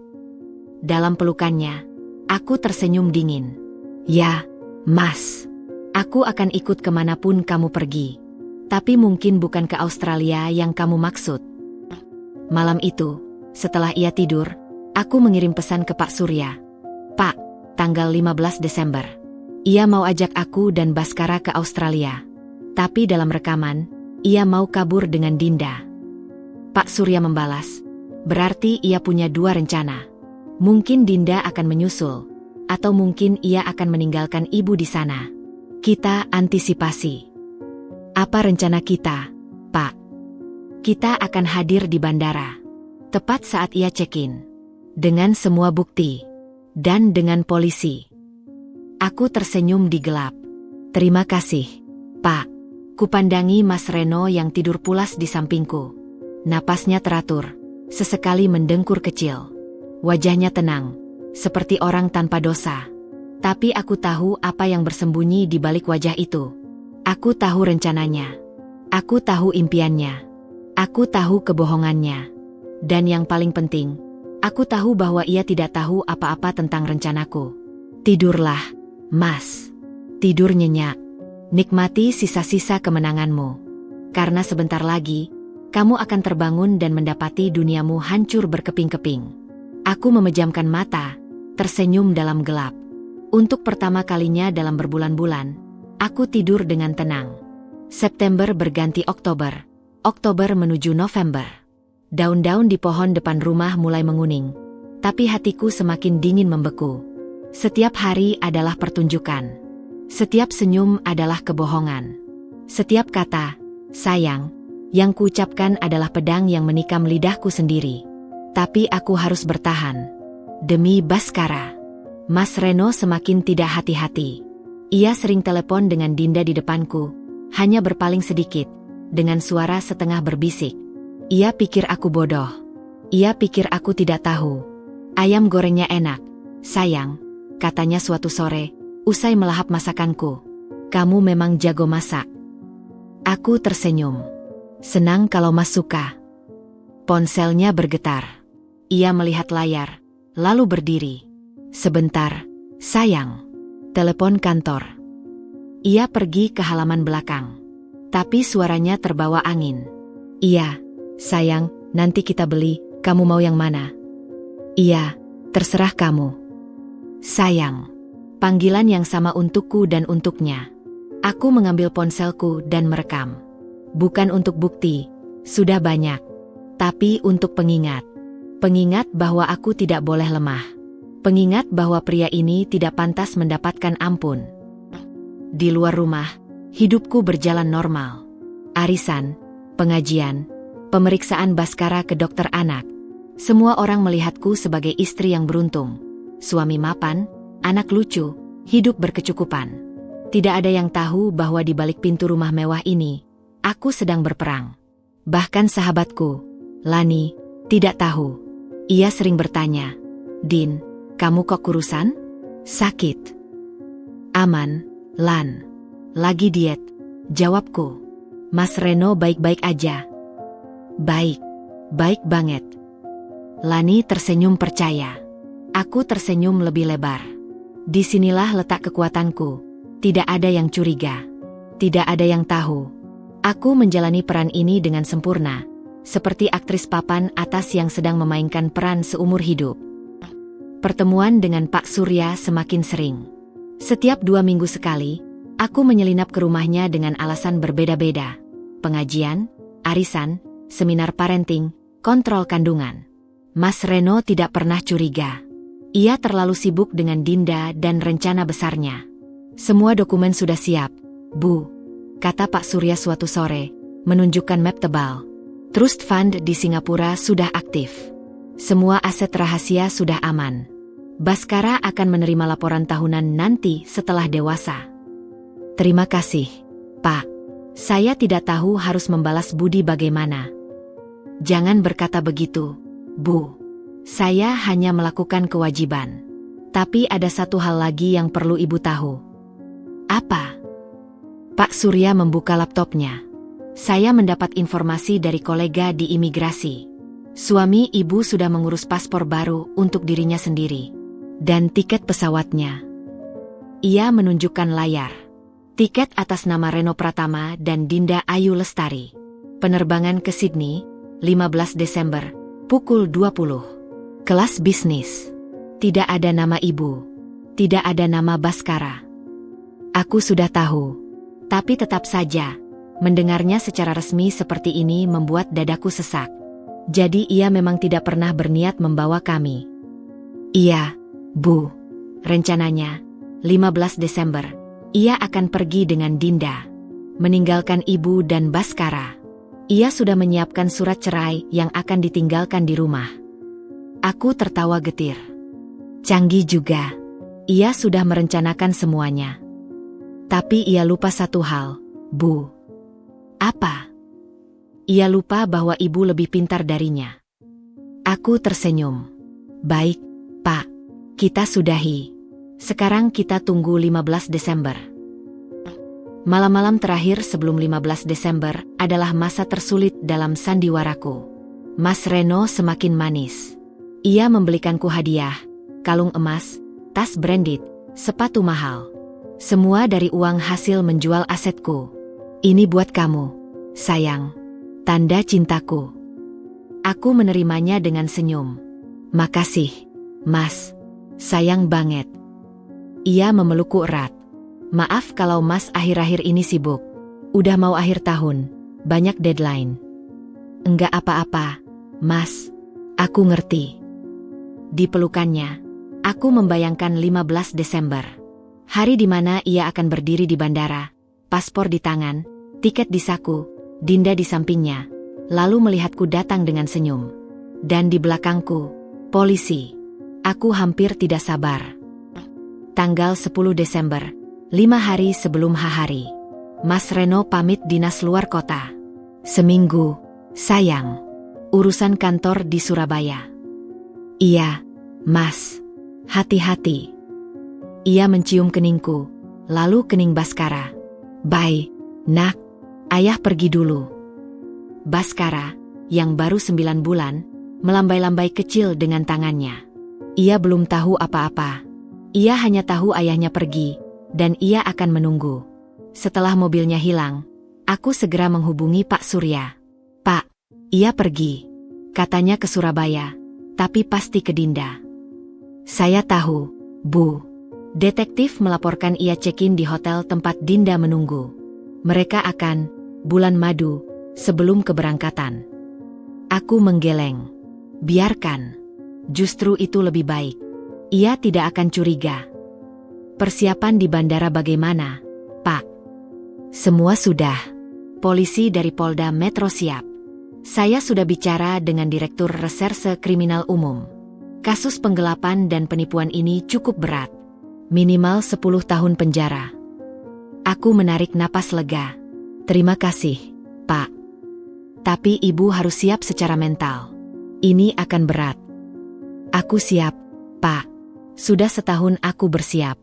Dalam pelukannya, aku tersenyum dingin. Ya, Mas. Aku akan ikut kemanapun kamu pergi. Tapi mungkin bukan ke Australia yang kamu maksud. Malam itu, setelah ia tidur, aku mengirim pesan ke Pak Surya. Pak, tanggal 15 Desember. Ia mau ajak aku dan Baskara ke Australia. Tapi dalam rekaman, ia mau kabur dengan Dinda. Pak Surya membalas, berarti ia punya dua rencana. Mungkin Dinda akan menyusul, atau mungkin ia akan meninggalkan ibu di sana. Kita antisipasi. Apa rencana kita, Pak? Kita akan hadir di bandara, tepat saat ia check-in, dengan semua bukti, dan dengan polisi. Aku tersenyum di gelap. Terima kasih, Pak. Kupandangi Mas Reno yang tidur pulas di sampingku. Napasnya teratur, sesekali mendengkur kecil. Wajahnya tenang, seperti orang tanpa dosa. Tapi aku tahu apa yang bersembunyi di balik wajah itu. Aku tahu rencananya. Aku tahu impiannya. Aku tahu kebohongannya. Dan yang paling penting, aku tahu bahwa ia tidak tahu apa-apa tentang rencanaku. Tidurlah, Mas. Tidur nyenyak. Nikmati sisa-sisa kemenanganmu. Karena sebentar lagi, kamu akan terbangun dan mendapati duniamu hancur berkeping-keping. Aku memejamkan mata, tersenyum dalam gelap. Untuk pertama kalinya dalam berbulan-bulan, aku tidur dengan tenang. September berganti Oktober. Oktober menuju November. Daun-daun di pohon depan rumah mulai menguning. Tapi hatiku semakin dingin membeku. Setiap hari adalah pertunjukan. Setiap senyum adalah kebohongan. Setiap kata, sayang, yang kuucapkan adalah pedang yang menikam lidahku sendiri. Tapi aku harus bertahan. Demi Baskara. Mas Reno semakin tidak hati-hati. Ia sering telepon dengan Dinda di depanku, hanya berpaling sedikit, dengan suara setengah berbisik. Ia pikir aku bodoh. Ia pikir aku tidak tahu. Ayam gorengnya enak, sayang, katanya suatu sore, usai melahap masakanku. Kamu memang jago masak. Aku tersenyum. Senang kalau Mas suka. Ponselnya bergetar. Ia melihat layar, lalu berdiri. Sebentar, sayang. Telepon kantor. Ia pergi ke halaman belakang. Tapi suaranya terbawa angin. Iya, sayang, nanti kita beli, kamu mau yang mana? Iya, terserah kamu. Sayang. Panggilan yang sama untukku dan untuknya. Aku mengambil ponselku dan merekam. Bukan untuk bukti, sudah banyak. Tapi untuk pengingat. Pengingat bahwa aku tidak boleh lemah. Pengingat bahwa pria ini tidak pantas mendapatkan ampun. Di luar rumah, hidupku berjalan normal. Arisan, pengajian, pemeriksaan Baskara ke dokter anak. Semua orang melihatku sebagai istri yang beruntung. Suami mapan, anak lucu, hidup berkecukupan. Tidak ada yang tahu bahwa di balik pintu rumah mewah ini, aku sedang berperang. Bahkan sahabatku, Lani, tidak tahu. Ia sering bertanya, Din, kamu kok kurusan? Sakit? Aman, Lan. Lagi diet, jawabku. Mas Reno baik-baik aja. Baik, baik banget. Lani tersenyum percaya. Aku tersenyum lebih lebar. Disinilah letak kekuatanku. Tidak ada yang curiga. Tidak ada yang tahu. Aku menjalani peran ini dengan sempurna. Seperti aktris papan atas yang sedang memainkan peran seumur hidup. Pertemuan dengan Pak Surya semakin sering. Setiap 2 minggu sekali, aku menyelinap ke rumahnya dengan alasan berbeda-beda. Pengajian, arisan, seminar parenting, kontrol kandungan. Mas Reno tidak pernah curiga. Ia terlalu sibuk dengan Dinda dan rencana besarnya. Semua dokumen sudah siap, Bu, kata Pak Surya suatu sore, menunjukkan map tebal. Trust fund di Singapura sudah aktif. Semua aset rahasia sudah aman. Baskara akan menerima laporan tahunan nanti setelah dewasa. Terima kasih, Pak. Saya tidak tahu harus membalas budi bagaimana. Jangan berkata begitu, Bu. Saya hanya melakukan kewajiban. Tapi ada satu hal lagi yang perlu Ibu tahu. Apa? Pak Surya membuka laptopnya. Saya mendapat informasi dari kolega di imigrasi. Suami Ibu sudah mengurus paspor baru untuk dirinya sendiri. Dan tiket pesawatnya. Ia menunjukkan layar. Tiket atas nama Reno Pratama dan Dinda Ayu Lestari. Penerbangan ke Sydney, 15 Desember, pukul 20. Kelas bisnis. Tidak ada nama ibu. Tidak ada nama Baskara. Aku sudah tahu. Tapi tetap saja, mendengarnya secara resmi seperti ini membuat dadaku sesak. Jadi ia memang tidak pernah berniat membawa kami. Iya, Bu. Rencananya, 15 Desember, ia akan pergi dengan Dinda, meninggalkan ibu dan Baskara. Ia sudah menyiapkan surat cerai yang akan ditinggalkan di rumah. Aku tertawa getir. Canggih juga. Ia sudah merencanakan semuanya. Tapi ia lupa satu hal, Bu. Apa? Ia lupa bahwa ibu lebih pintar darinya. Aku tersenyum. Baik, Pak. Kita sudahi. Sekarang kita tunggu 15 Desember. Malam-malam terakhir sebelum 15 Desember adalah masa tersulit dalam sandiwaraku. Mas Reno semakin manis. Ia membelikanku hadiah, kalung emas, tas branded, sepatu mahal. Semua dari uang hasil menjual asetku. Ini buat kamu, sayang. Tanda cintaku. Aku menerimanya dengan senyum. Makasih, Mas. Sayang banget. Ia memelukku erat. Maaf kalau Mas akhir-akhir ini sibuk. Udah mau akhir tahun, banyak deadline. Enggak apa-apa, Mas. Aku ngerti. Di pelukannya, aku membayangkan 15 Desember. Hari di mana ia akan berdiri di bandara, paspor di tangan, tiket di saku, Dinda di sampingnya, lalu melihatku datang dengan senyum. Dan di belakangku, polisi. Aku hampir tidak sabar. Tanggal 10 Desember, 5 hari sebelum hari. Mas Reno pamit dinas luar kota. Seminggu, sayang. Urusan kantor di Surabaya. Iya, Mas. Hati-hati. Ia mencium keningku, lalu kening Baskara. Bye, nak. Ayah pergi dulu. Baskara, yang baru 9 bulan, melambai-lambai kecil dengan tangannya. Ia belum tahu apa-apa. Ia hanya tahu ayahnya pergi, dan ia akan menunggu. Setelah mobilnya hilang, aku segera menghubungi Pak Surya. Pak, ia pergi. Katanya ke Surabaya, tapi pasti ke Dinda. Saya tahu, Bu. Detektif melaporkan ia check-in di hotel tempat Dinda menunggu. Mereka akan, bulan madu, sebelum keberangkatan. Aku menggeleng. Biarkan. Justru itu lebih baik. Ia tidak akan curiga. Persiapan di bandara bagaimana, Pak? Semua sudah. Polisi dari Polda Metro siap. Saya sudah bicara dengan Direktur Reserse Kriminal Umum. Kasus penggelapan dan penipuan ini cukup berat. Minimal 10 tahun penjara. Aku menarik napas lega. Terima kasih, Pak. Tapi ibu harus siap secara mental. Ini akan berat. Aku siap, Pak. Sudah setahun aku bersiap.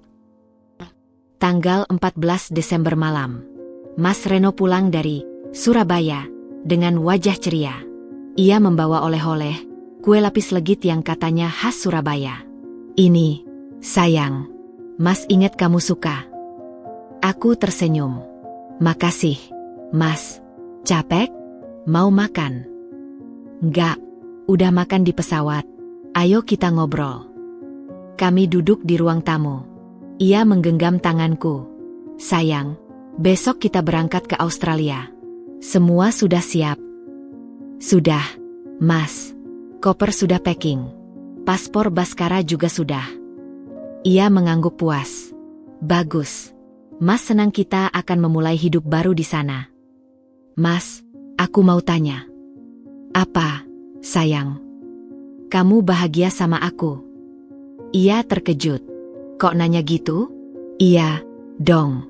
Tanggal 14 Desember malam. Mas Reno pulang dari Surabaya dengan wajah ceria. Ia membawa oleh-oleh, kue lapis legit yang katanya khas Surabaya. Ini, sayang. Mas ingat kamu suka. Aku tersenyum. Makasih, Mas. Capek? Mau makan? Enggak, udah makan di pesawat. Ayo kita ngobrol. Kami duduk di ruang tamu. Ia menggenggam tanganku. Sayang, besok kita berangkat ke Australia. Semua sudah siap. Sudah, Mas. Koper sudah packing. Paspor Baskara juga sudah. Ia mengangguk puas. Bagus. Mas senang kita akan memulai hidup baru di sana. Mas, aku mau tanya. Apa, sayang? Kamu bahagia sama aku? Ia terkejut. Kok nanya gitu? Iya, dong.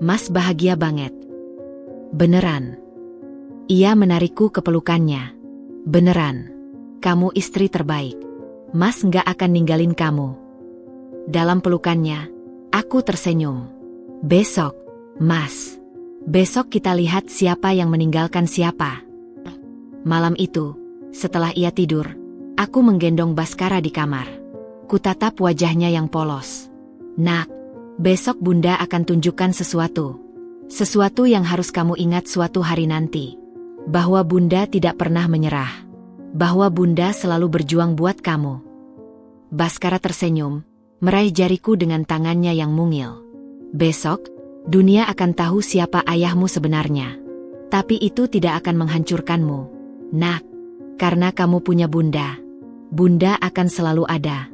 Mas bahagia banget. Beneran. Ia menarikku ke pelukannya. Beneran. Kamu istri terbaik. Mas nggak akan ninggalin kamu. Dalam pelukannya, aku tersenyum. Besok, Mas. Besok kita lihat siapa yang meninggalkan siapa. Malam itu, setelah ia tidur, aku menggendong Baskara di kamar. Kutatap wajahnya yang polos. Nak, besok Bunda akan tunjukkan sesuatu. Sesuatu yang harus kamu ingat suatu hari nanti. Bahwa Bunda tidak pernah menyerah. Bahwa Bunda selalu berjuang buat kamu. Baskara tersenyum, meraih jariku dengan tangannya yang mungil. Besok, dunia akan tahu siapa ayahmu sebenarnya. Tapi itu tidak akan menghancurkanmu, Nak. Karena kamu punya Bunda. Bunda akan selalu ada.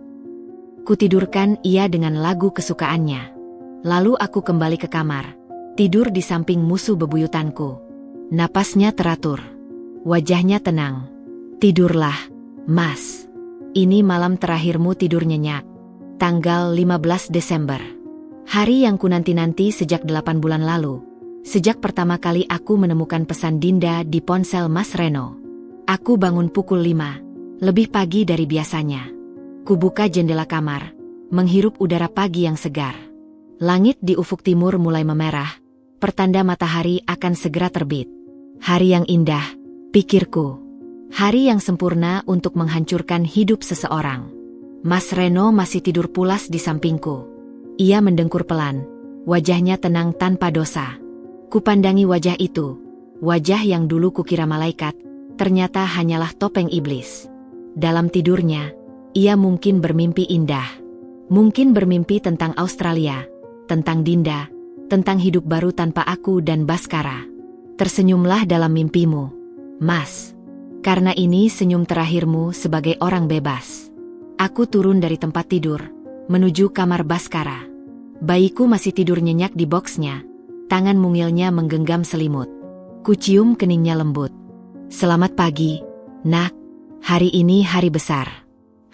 Kutidurkan ia dengan lagu kesukaannya. Lalu aku kembali ke kamar. Tidur di samping musuh bebuyutanku. Napasnya teratur. Wajahnya tenang. Tidurlah, Mas. Ini malam terakhirmu tidur nyenyak. Tanggal 15 Desember. Hari yang kunanti-nanti sejak 8 bulan lalu. Sejak pertama kali aku menemukan pesan Dinda di ponsel Mas Reno. Aku bangun pukul 5, lebih pagi dari biasanya. Kubuka jendela kamar, menghirup udara pagi yang segar. Langit di ufuk timur mulai memerah, pertanda matahari akan segera terbit. Hari yang indah, pikirku. Hari yang sempurna untuk menghancurkan hidup seseorang. Mas Reno masih tidur pulas di sampingku. Ia mendengkur pelan, wajahnya tenang tanpa dosa. Kupandangi wajah itu, wajah yang dulu kukira malaikat, ternyata hanyalah topeng iblis. Dalam tidurnya, ia mungkin bermimpi indah. Mungkin bermimpi tentang Australia, tentang Dinda, tentang hidup baru tanpa aku dan Baskara. Tersenyumlah dalam mimpimu, Mas. Karena ini senyum terakhirmu sebagai orang bebas. Aku turun dari tempat tidur, menuju kamar Baskara. Bayiku masih tidur nyenyak di boksnya, tangan mungilnya menggenggam selimut. Kucium keningnya lembut. Selamat pagi, Nak. Hari ini hari besar.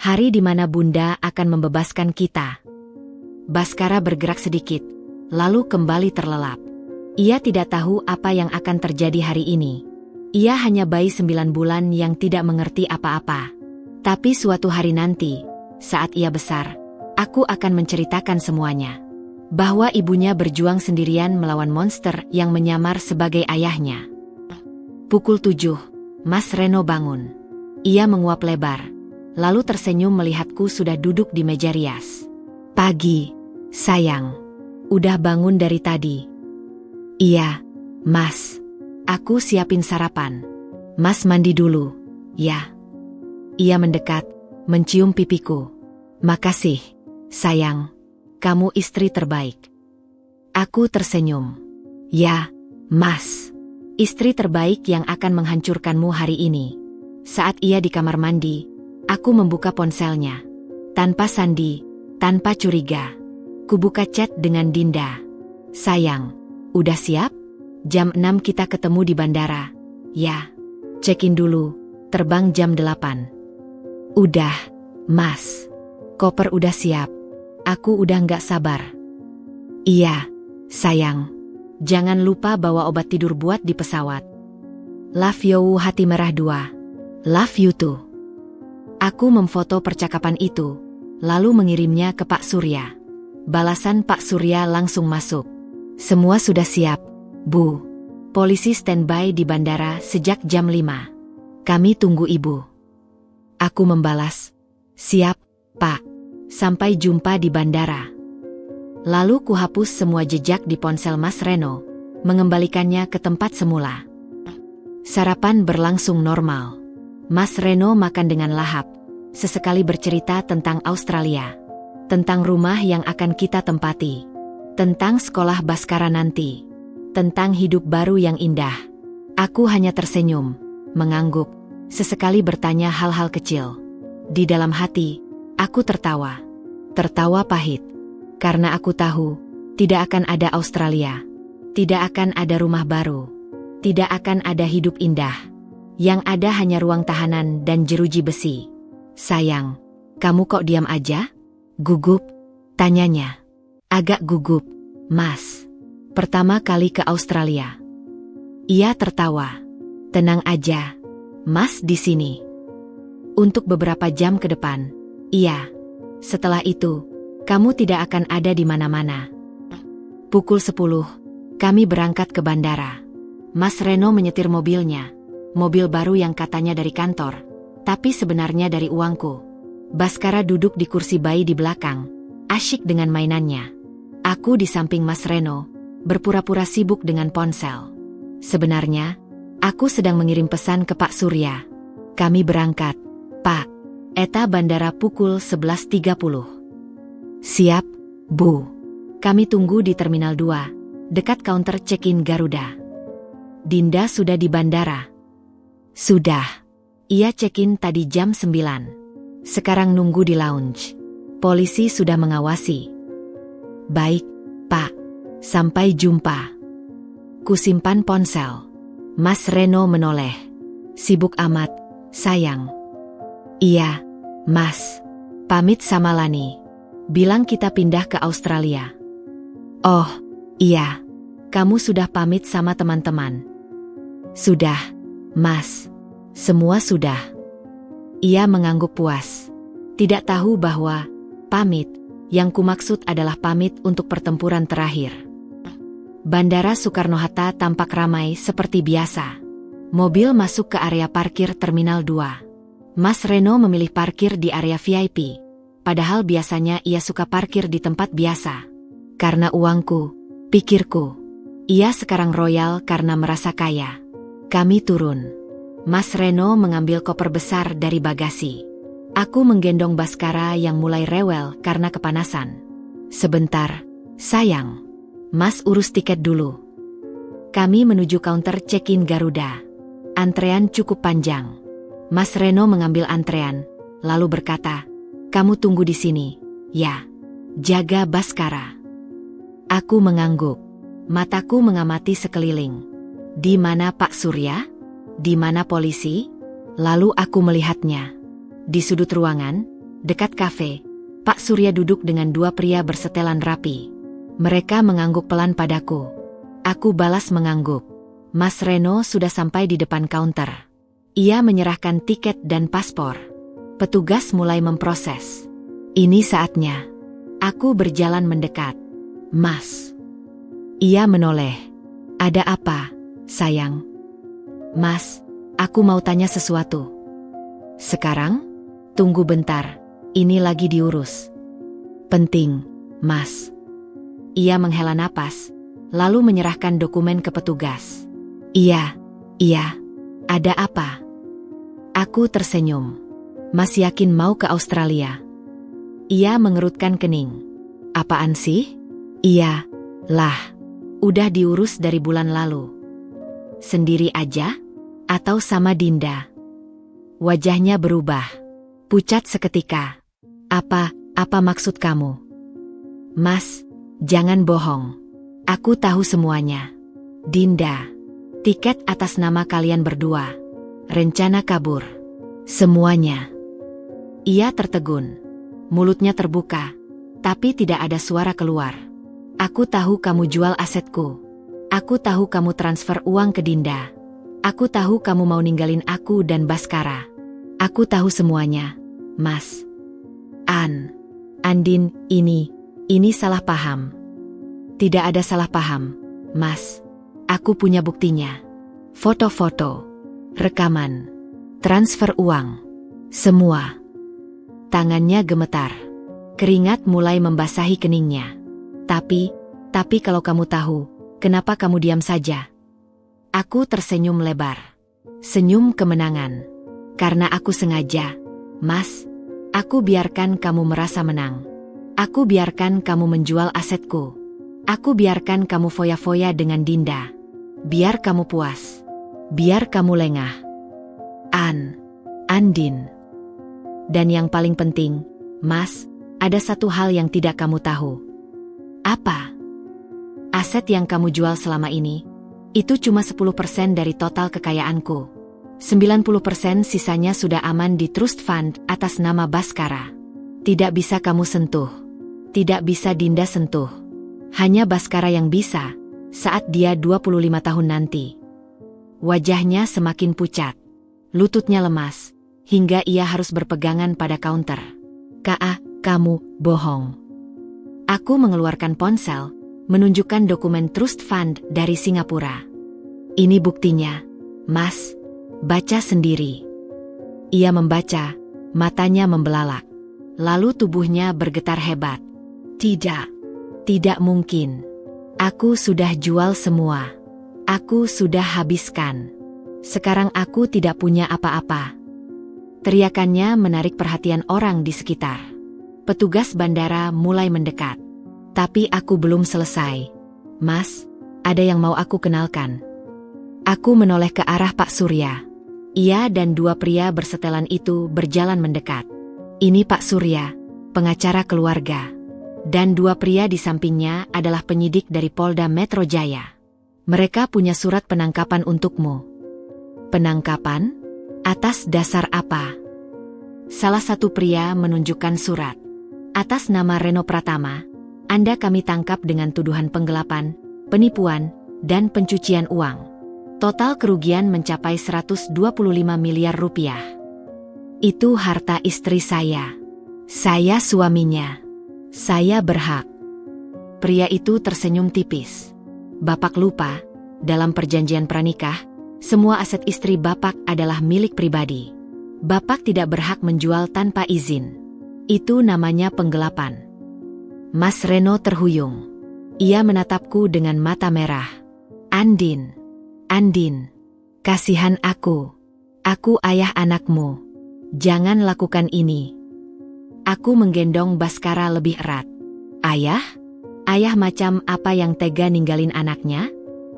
Hari di mana Bunda akan membebaskan kita. Baskara bergerak sedikit, lalu kembali terlelap. Ia tidak tahu apa yang akan terjadi hari ini. Ia hanya bayi 9 bulan yang tidak mengerti apa-apa. Tapi suatu hari nanti, saat ia besar, aku akan menceritakan semuanya. Bahwa ibunya berjuang sendirian melawan monster yang menyamar sebagai ayahnya. Pukul 7, Mas Reno bangun. Ia menguap lebar, lalu tersenyum melihatku sudah duduk di meja rias. Pagi, sayang. Udah bangun dari tadi? Iya, Mas. Aku siapin sarapan. Mas mandi dulu, ya. Ia mendekat, mencium pipiku. Makasih, sayang. Kamu istri terbaik. Aku tersenyum. Ya, Mas. Istri terbaik yang akan menghancurkanmu hari ini. Saat ia di kamar mandi, aku membuka ponselnya. Tanpa sandi, tanpa curiga. Kubuka chat dengan Dinda. Sayang, udah siap? Jam 6 kita ketemu di bandara. Ya. Check-in dulu, terbang jam 8. Udah, Mas. Koper udah siap. Aku udah nggak sabar. Iya, sayang. Jangan lupa bawa obat tidur buat di pesawat. Love you hati merah 2. Love you too. Aku memfoto percakapan itu, lalu mengirimnya ke Pak Surya. Balasan Pak Surya langsung masuk. Semua sudah siap, Bu. Polisi standby di bandara sejak jam 5. Kami tunggu Ibu. Aku membalas, siap, Pak. Sampai jumpa di bandara. Lalu kuhapus semua jejak di ponsel Mas Reno, mengembalikannya ke tempat semula. Sarapan berlangsung normal. Mas Reno makan dengan lahap, sesekali bercerita tentang Australia, tentang rumah yang akan kita tempati, tentang sekolah Baskara nanti, tentang hidup baru yang indah. Aku hanya tersenyum, mengangguk, sesekali bertanya hal-hal kecil. Di dalam hati, aku tertawa. Tertawa pahit. Karena aku tahu, tidak akan ada Australia. Tidak akan ada rumah baru. Tidak akan ada hidup indah. Yang ada hanya ruang tahanan dan jeruji besi. Sayang, kamu kok diam aja? Gugup? Tanyanya. Agak gugup, Mas. Pertama kali ke Australia. Ia tertawa. Tenang aja, Mas di sini. Untuk beberapa jam ke depan. Iya. Setelah itu, kamu tidak akan ada di mana-mana. Pukul 10, kami berangkat ke bandara. Mas Reno menyetir mobilnya. Mobil baru yang katanya dari kantor, tapi sebenarnya dari uangku. Baskara duduk di kursi bayi di belakang, asyik dengan mainannya. Aku di samping Mas Reno, berpura-pura sibuk dengan ponsel. Sebenarnya, aku sedang mengirim pesan ke Pak Surya. Kami berangkat, Pak. Eta bandara pukul 11.30. Siap, Bu. Kami tunggu di Terminal 2, dekat counter check-in Garuda. Dinda sudah di bandara? Sudah. Ia check-in tadi jam 9. Sekarang nunggu di lounge. Polisi sudah mengawasi. Baik, Pak. Sampai jumpa. Kusimpan ponsel. Mas Reno menoleh. Sibuk amat, sayang. Iya, Mas. Pamit sama Lani. Bilang kita pindah ke Australia. Oh, iya. Kamu sudah pamit sama teman-teman? Sudah, Mas. Semua sudah. Ia mengangguk puas. Tidak tahu bahwa pamit yang kumaksud adalah pamit untuk pertempuran terakhir. Bandara Soekarno-Hatta tampak ramai seperti biasa. Mobil masuk ke area parkir Terminal 2. Mas Reno memilih parkir di area VIP. Padahal biasanya ia suka parkir di tempat biasa. Karena uangku, pikirku. Ia sekarang royal karena merasa kaya. Kami turun. Mas Reno mengambil koper besar dari bagasi. Aku menggendong Baskara yang mulai rewel karena kepanasan. Sebentar, sayang. Mas urus tiket dulu. Kami menuju counter check-in Garuda. Antrean cukup panjang. Mas Reno mengambil antrean, lalu berkata, "Kamu tunggu di sini, ya. Jaga Baskara." Aku mengangguk. Mataku mengamati sekeliling. Di mana Pak Surya? Di mana polisi? Lalu aku melihatnya. Di sudut ruangan, dekat kafe, Pak Surya duduk dengan dua pria bersetelan rapi. Mereka mengangguk pelan padaku. Aku balas mengangguk. Mas Reno sudah sampai di depan counter. Ia menyerahkan tiket dan paspor. Petugas mulai memproses. Ini saatnya. Aku berjalan mendekat. Mas. Ia menoleh. Ada apa, sayang? Mas, aku mau tanya sesuatu. Sekarang? Tunggu bentar, ini lagi diurus. Penting, Mas. Ia menghela napas, lalu menyerahkan dokumen ke petugas. Iya, ada apa? Aku tersenyum. Mas yakin mau ke Australia? Ia mengerutkan kening. Apaan sih? Iya, lah. Udah diurus dari bulan lalu. Sendiri aja? Atau sama Dinda? Wajahnya berubah. Pucat seketika. Apa maksud kamu? Mas, jangan bohong. Aku tahu semuanya. Dinda. Tiket atas nama kalian berdua. Rencana kabur. Semuanya. Ia tertegun. Mulutnya terbuka. Tapi tidak ada suara keluar. Aku tahu kamu jual asetku. Aku tahu kamu transfer uang ke Dinda. Aku tahu kamu mau ninggalin aku dan Baskara. Aku tahu semuanya, Mas. Andin, ini salah paham. Tidak ada salah paham, Mas. Aku punya buktinya. Foto-foto, rekaman, transfer uang, semua. Tangannya gemetar. Keringat mulai membasahi keningnya. Tapi kalau kamu tahu, kenapa kamu diam saja? Aku tersenyum lebar. Senyum kemenangan. Karena aku sengaja, Mas. Aku biarkan kamu merasa menang. Aku biarkan kamu menjual asetku. Aku biarkan kamu foya-foya dengan Dinda. Biar kamu puas. Biar kamu lengah. Andin. Dan yang paling penting, Mas, ada satu hal yang tidak kamu tahu. Apa? Aset yang kamu jual selama ini, itu cuma 10% dari total kekayaanku. 90% sisanya sudah aman di trust fund atas nama Baskara. Tidak bisa kamu sentuh. Tidak bisa Dinda sentuh. Hanya Baskara yang bisa, saat dia 25 tahun nanti. Wajahnya semakin pucat. Lututnya lemas, hingga ia harus berpegangan pada counter. Kamu bohong. Aku mengeluarkan ponsel, menunjukkan dokumen trust fund dari Singapura. Ini buktinya, Mas. Baca sendiri. Ia membaca, matanya membelalak. Lalu tubuhnya bergetar hebat. Tidak mungkin. Aku sudah jual semua. Aku sudah habiskan. Sekarang aku tidak punya apa-apa. Teriakannya menarik perhatian orang di sekitar. Petugas bandara mulai mendekat. Tapi aku belum selesai. Mas, ada yang mau aku kenalkan. Aku menoleh ke arah Pak Surya. Ia dan dua pria bersetelan itu berjalan mendekat. Ini Pak Surya, pengacara keluarga. Dan dua pria di sampingnya adalah penyidik dari Polda Metro Jaya. Mereka punya surat penangkapan untukmu. Penangkapan? Atas dasar apa? Salah satu pria menunjukkan surat. Atas nama Reno Pratama, Anda kami tangkap dengan tuduhan penggelapan, penipuan, dan pencucian uang. Total kerugian mencapai 125 miliar rupiah. Itu harta istri saya. Saya suaminya. Saya berhak. Pria itu tersenyum tipis. Bapak lupa, dalam perjanjian pranikah, semua aset istri Bapak adalah milik pribadi. Bapak tidak berhak menjual tanpa izin. Itu namanya penggelapan. Mas Reno terhuyung. Ia menatapku dengan mata merah. Andin, kasihan aku. Aku ayah anakmu. Jangan lakukan ini. Aku menggendong Baskara lebih erat. Ayah? Ayah macam apa yang tega ninggalin anaknya?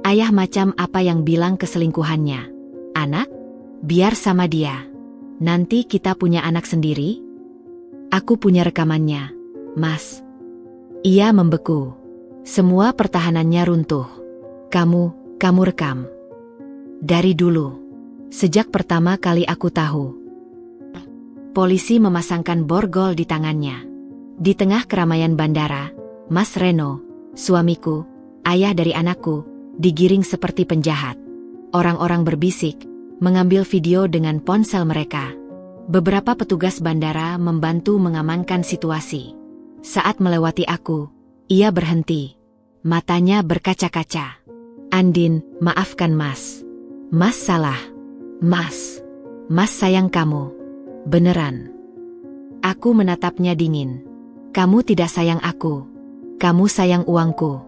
Ayah macam apa yang bilang keselingkuhannya? Anak? Biar sama dia. Nanti kita punya anak sendiri? Aku punya rekamannya, Mas. Ia membeku. Semua pertahanannya runtuh. Kamu rekam. Dari dulu. Sejak pertama kali aku tahu. Polisi memasangkan borgol di tangannya. Di tengah keramaian bandara, Mas Reno, suamiku, ayah dari anakku, digiring seperti penjahat. Orang-orang berbisik, mengambil video dengan ponsel mereka. Beberapa petugas bandara membantu mengamankan situasi. Saat melewati aku, ia berhenti. Matanya berkaca-kaca. Andin, maafkan Mas. Mas salah. Mas sayang kamu. Beneran. Aku menatapnya dingin. Kamu tidak sayang aku. Kamu sayang uangku.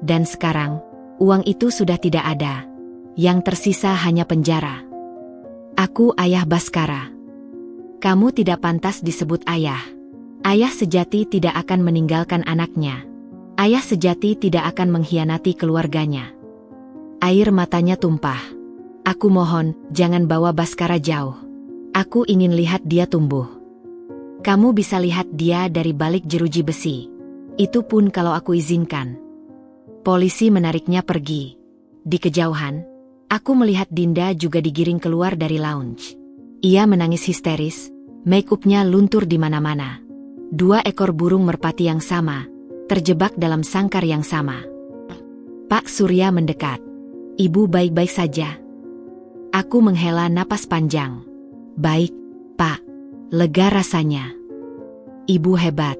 Dan sekarang, uang itu sudah tidak ada. Yang tersisa hanya penjara. Aku ayah Baskara. Kamu tidak pantas disebut ayah. Ayah sejati tidak akan meninggalkan anaknya. Ayah sejati tidak akan mengkhianati keluarganya. Air matanya tumpah. Aku mohon, jangan bawa Baskara jauh. Aku ingin lihat dia tumbuh. Kamu bisa lihat dia dari balik jeruji besi. Itu pun kalau aku izinkan. Polisi menariknya pergi. Di kejauhan, aku melihat Dinda juga digiring keluar dari lounge. Ia menangis histeris, make-upnya luntur di mana-mana. 2 ekor burung merpati yang sama, terjebak dalam sangkar yang sama. Pak Surya mendekat. Ibu baik-baik saja. Aku menghela napas panjang. Baik, Pak. Lega rasanya. Ibu hebat.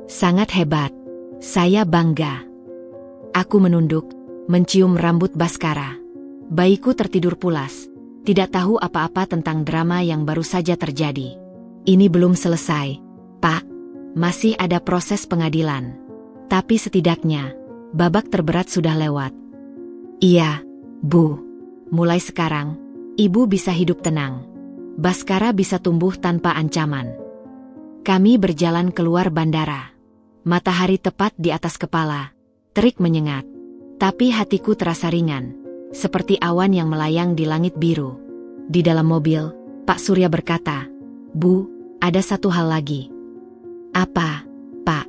Sangat hebat. Saya bangga. Aku menunduk, mencium rambut Baskara. Bayiku tertidur pulas. Tidak tahu apa-apa tentang drama yang baru saja terjadi. Ini belum selesai, Pak. Masih ada proses pengadilan. Tapi setidaknya, babak terberat sudah lewat. Iya, Bu. Mulai sekarang, Ibu bisa hidup tenang. Baskara bisa tumbuh tanpa ancaman. Kami berjalan keluar bandara. Matahari tepat di atas kepala. Terik menyengat. Tapi hatiku terasa ringan. Seperti awan yang melayang di langit biru. Di dalam mobil, Pak Surya berkata, Bu, ada satu hal lagi. Apa, Pak?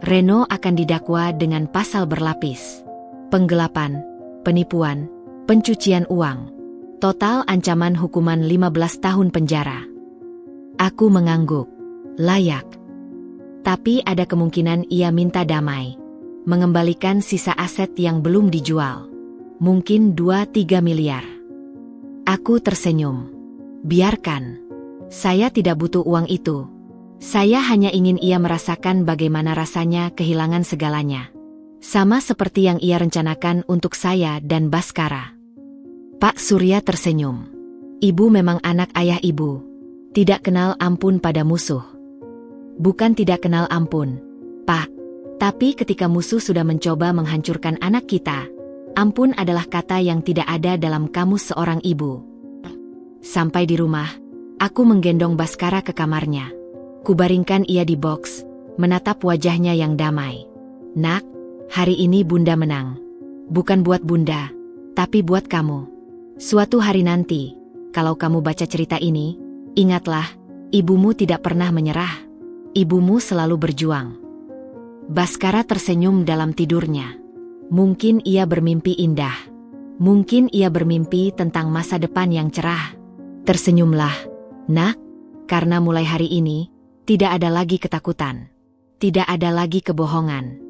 Reno akan didakwa dengan pasal berlapis. Penggelapan, penipuan, pencucian uang. Total ancaman hukuman 15 tahun penjara. Aku mengangguk. Layak. Tapi ada kemungkinan ia minta damai. Mengembalikan sisa aset yang belum dijual. Mungkin 2-3 miliar. Aku tersenyum. Biarkan. Saya tidak butuh uang itu. Saya hanya ingin ia merasakan bagaimana rasanya kehilangan segalanya. Sama seperti yang ia rencanakan untuk saya dan Baskara. Pak Surya tersenyum. Ibu memang anak ayah ibu. Tidak kenal ampun pada musuh. Bukan tidak kenal ampun, Pak. Tapi ketika musuh sudah mencoba menghancurkan anak kita, ampun adalah kata yang tidak ada dalam kamus seorang ibu. Sampai di rumah, aku menggendong Baskara ke kamarnya. Kubaringkan ia di box, menatap wajahnya yang damai. Nak, hari ini Bunda menang. Bukan buat Bunda, tapi buat kamu. Suatu hari nanti, kalau kamu baca cerita ini, ingatlah, ibumu tidak pernah menyerah. Ibumu selalu berjuang. Baskara tersenyum dalam tidurnya. Mungkin ia bermimpi indah. Mungkin ia bermimpi tentang masa depan yang cerah. Tersenyumlah, nak, karena mulai hari ini, tidak ada lagi ketakutan. Tidak ada lagi kebohongan.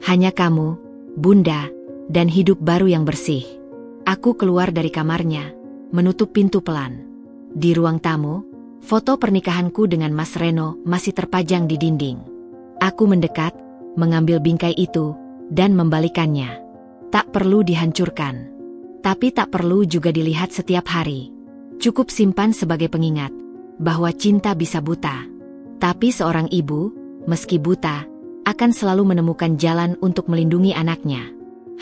Hanya kamu, Bunda, dan hidup baru yang bersih. Aku keluar dari kamarnya, menutup pintu pelan. Di ruang tamu, foto pernikahanku dengan Mas Reno masih terpajang di dinding. Aku mendekat, mengambil bingkai itu, dan membalikannya. Tak perlu dihancurkan. Tapi tak perlu juga dilihat setiap hari. Cukup simpan sebagai pengingat, bahwa cinta bisa buta. Tapi seorang ibu, meski buta, akan selalu menemukan jalan untuk melindungi anaknya.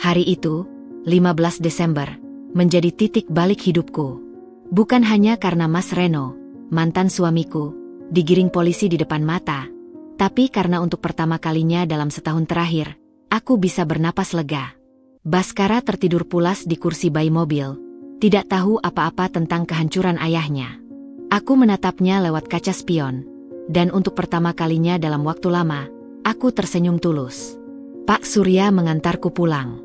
Hari itu, 15 Desember, menjadi titik balik hidupku. Bukan hanya karena Mas Reno, mantan suamiku, digiring polisi di depan mata, tapi karena untuk pertama kalinya dalam setahun terakhir, aku bisa bernapas lega. Baskara tertidur pulas di kursi bayi mobil, tidak tahu apa-apa tentang kehancuran ayahnya. Aku menatapnya lewat kaca spion, dan untuk pertama kalinya dalam waktu lama, aku tersenyum tulus. Pak Surya mengantarku pulang.